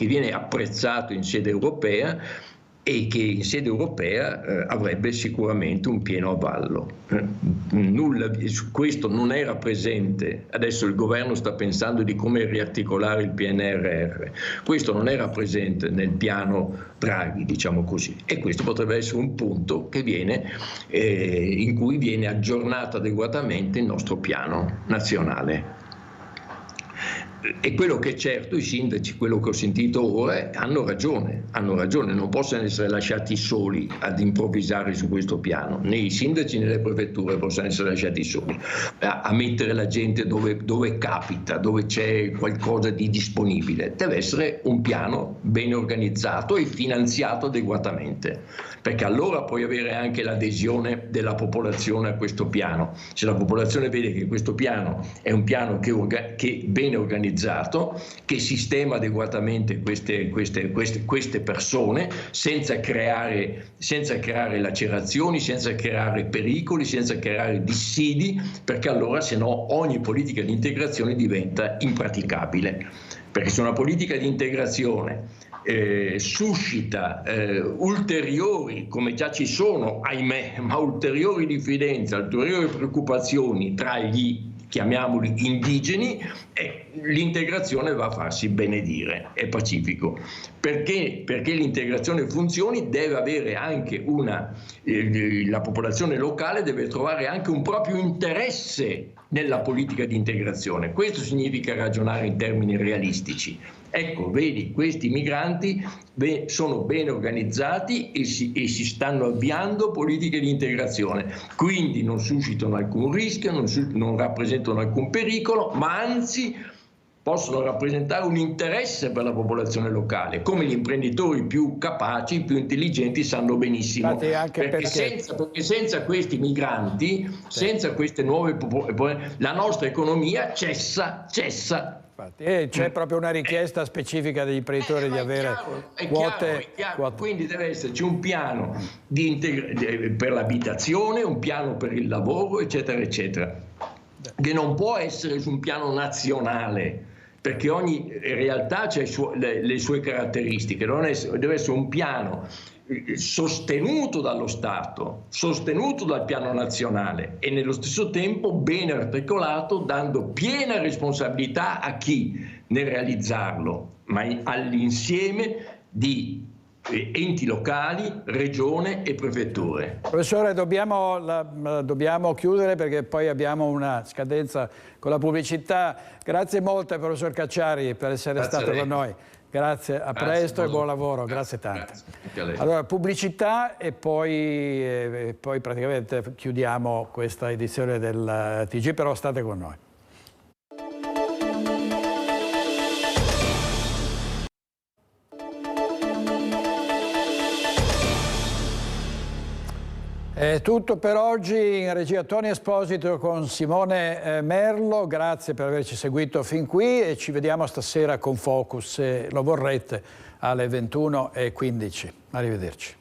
viene apprezzato in sede europea e che in sede europea avrebbe sicuramente un pieno avallo. Questo non era presente, adesso il governo sta pensando di come riarticolare il PNRR, questo non era presente nel piano Draghi, diciamo così, e questo potrebbe essere un punto che in cui viene aggiornato adeguatamente il nostro piano nazionale. E quello che è certo, i sindaci, quello che ho sentito ora, hanno ragione, non possono essere lasciati soli ad improvvisare su questo piano, né i sindaci né le prefetture possono essere lasciati soli a mettere la gente dove capita, dove c'è qualcosa di disponibile. Deve essere un piano ben organizzato e finanziato adeguatamente, perché allora puoi avere anche l'adesione della popolazione a questo piano. Se la popolazione vede che questo piano è un piano che è ben organizzato, che sistema adeguatamente queste persone senza creare lacerazioni, senza creare pericoli, senza creare dissidi, perché allora se no ogni politica di integrazione diventa impraticabile. Perché se una politica di integrazione suscita ulteriori, come già ci sono, ahimè, ma ulteriori diffidenze, ulteriori preoccupazioni tra gli, chiamiamoli, indigeni, l'integrazione va a farsi benedire, è pacifico. Perché l'integrazione funzioni deve avere anche la popolazione locale deve trovare anche un proprio interesse nella politica di integrazione. Questo significa ragionare in termini realistici. Ecco, vedi, questi migranti sono ben organizzati e si stanno avviando politiche di integrazione, quindi non suscitano alcun rischio, non rappresentano alcun pericolo, ma anzi possono rappresentare un interesse per la popolazione locale, come gli imprenditori più capaci, più intelligenti sanno benissimo. Perché senza questi migranti, senza queste nuove la nostra economia cessa. C'è proprio una richiesta specifica degli imprenditori di avere quote. Quindi deve esserci un piano per l'abitazione, un piano per il lavoro, eccetera, eccetera, che non può essere su un piano nazionale, perché ogni realtà ha le sue caratteristiche, deve essere un piano sostenuto dallo Stato, sostenuto dal piano nazionale e nello stesso tempo ben articolato, dando piena responsabilità a chi nel realizzarlo, ma all'insieme di enti locali, regione e prefetture. Professore, dobbiamo chiudere perché poi abbiamo una scadenza con la pubblicità. Grazie molto, professor Cacciari, per essere stato con noi. Grazie, a presto e buon lavoro, grazie tanto. Allora, pubblicità e poi praticamente chiudiamo questa edizione del TG, però state con noi. È tutto per oggi, in regia Tony Esposito con Simone Merlo, grazie per averci seguito fin qui e ci vediamo stasera con Focus, se lo vorrete, alle 21:15. Arrivederci.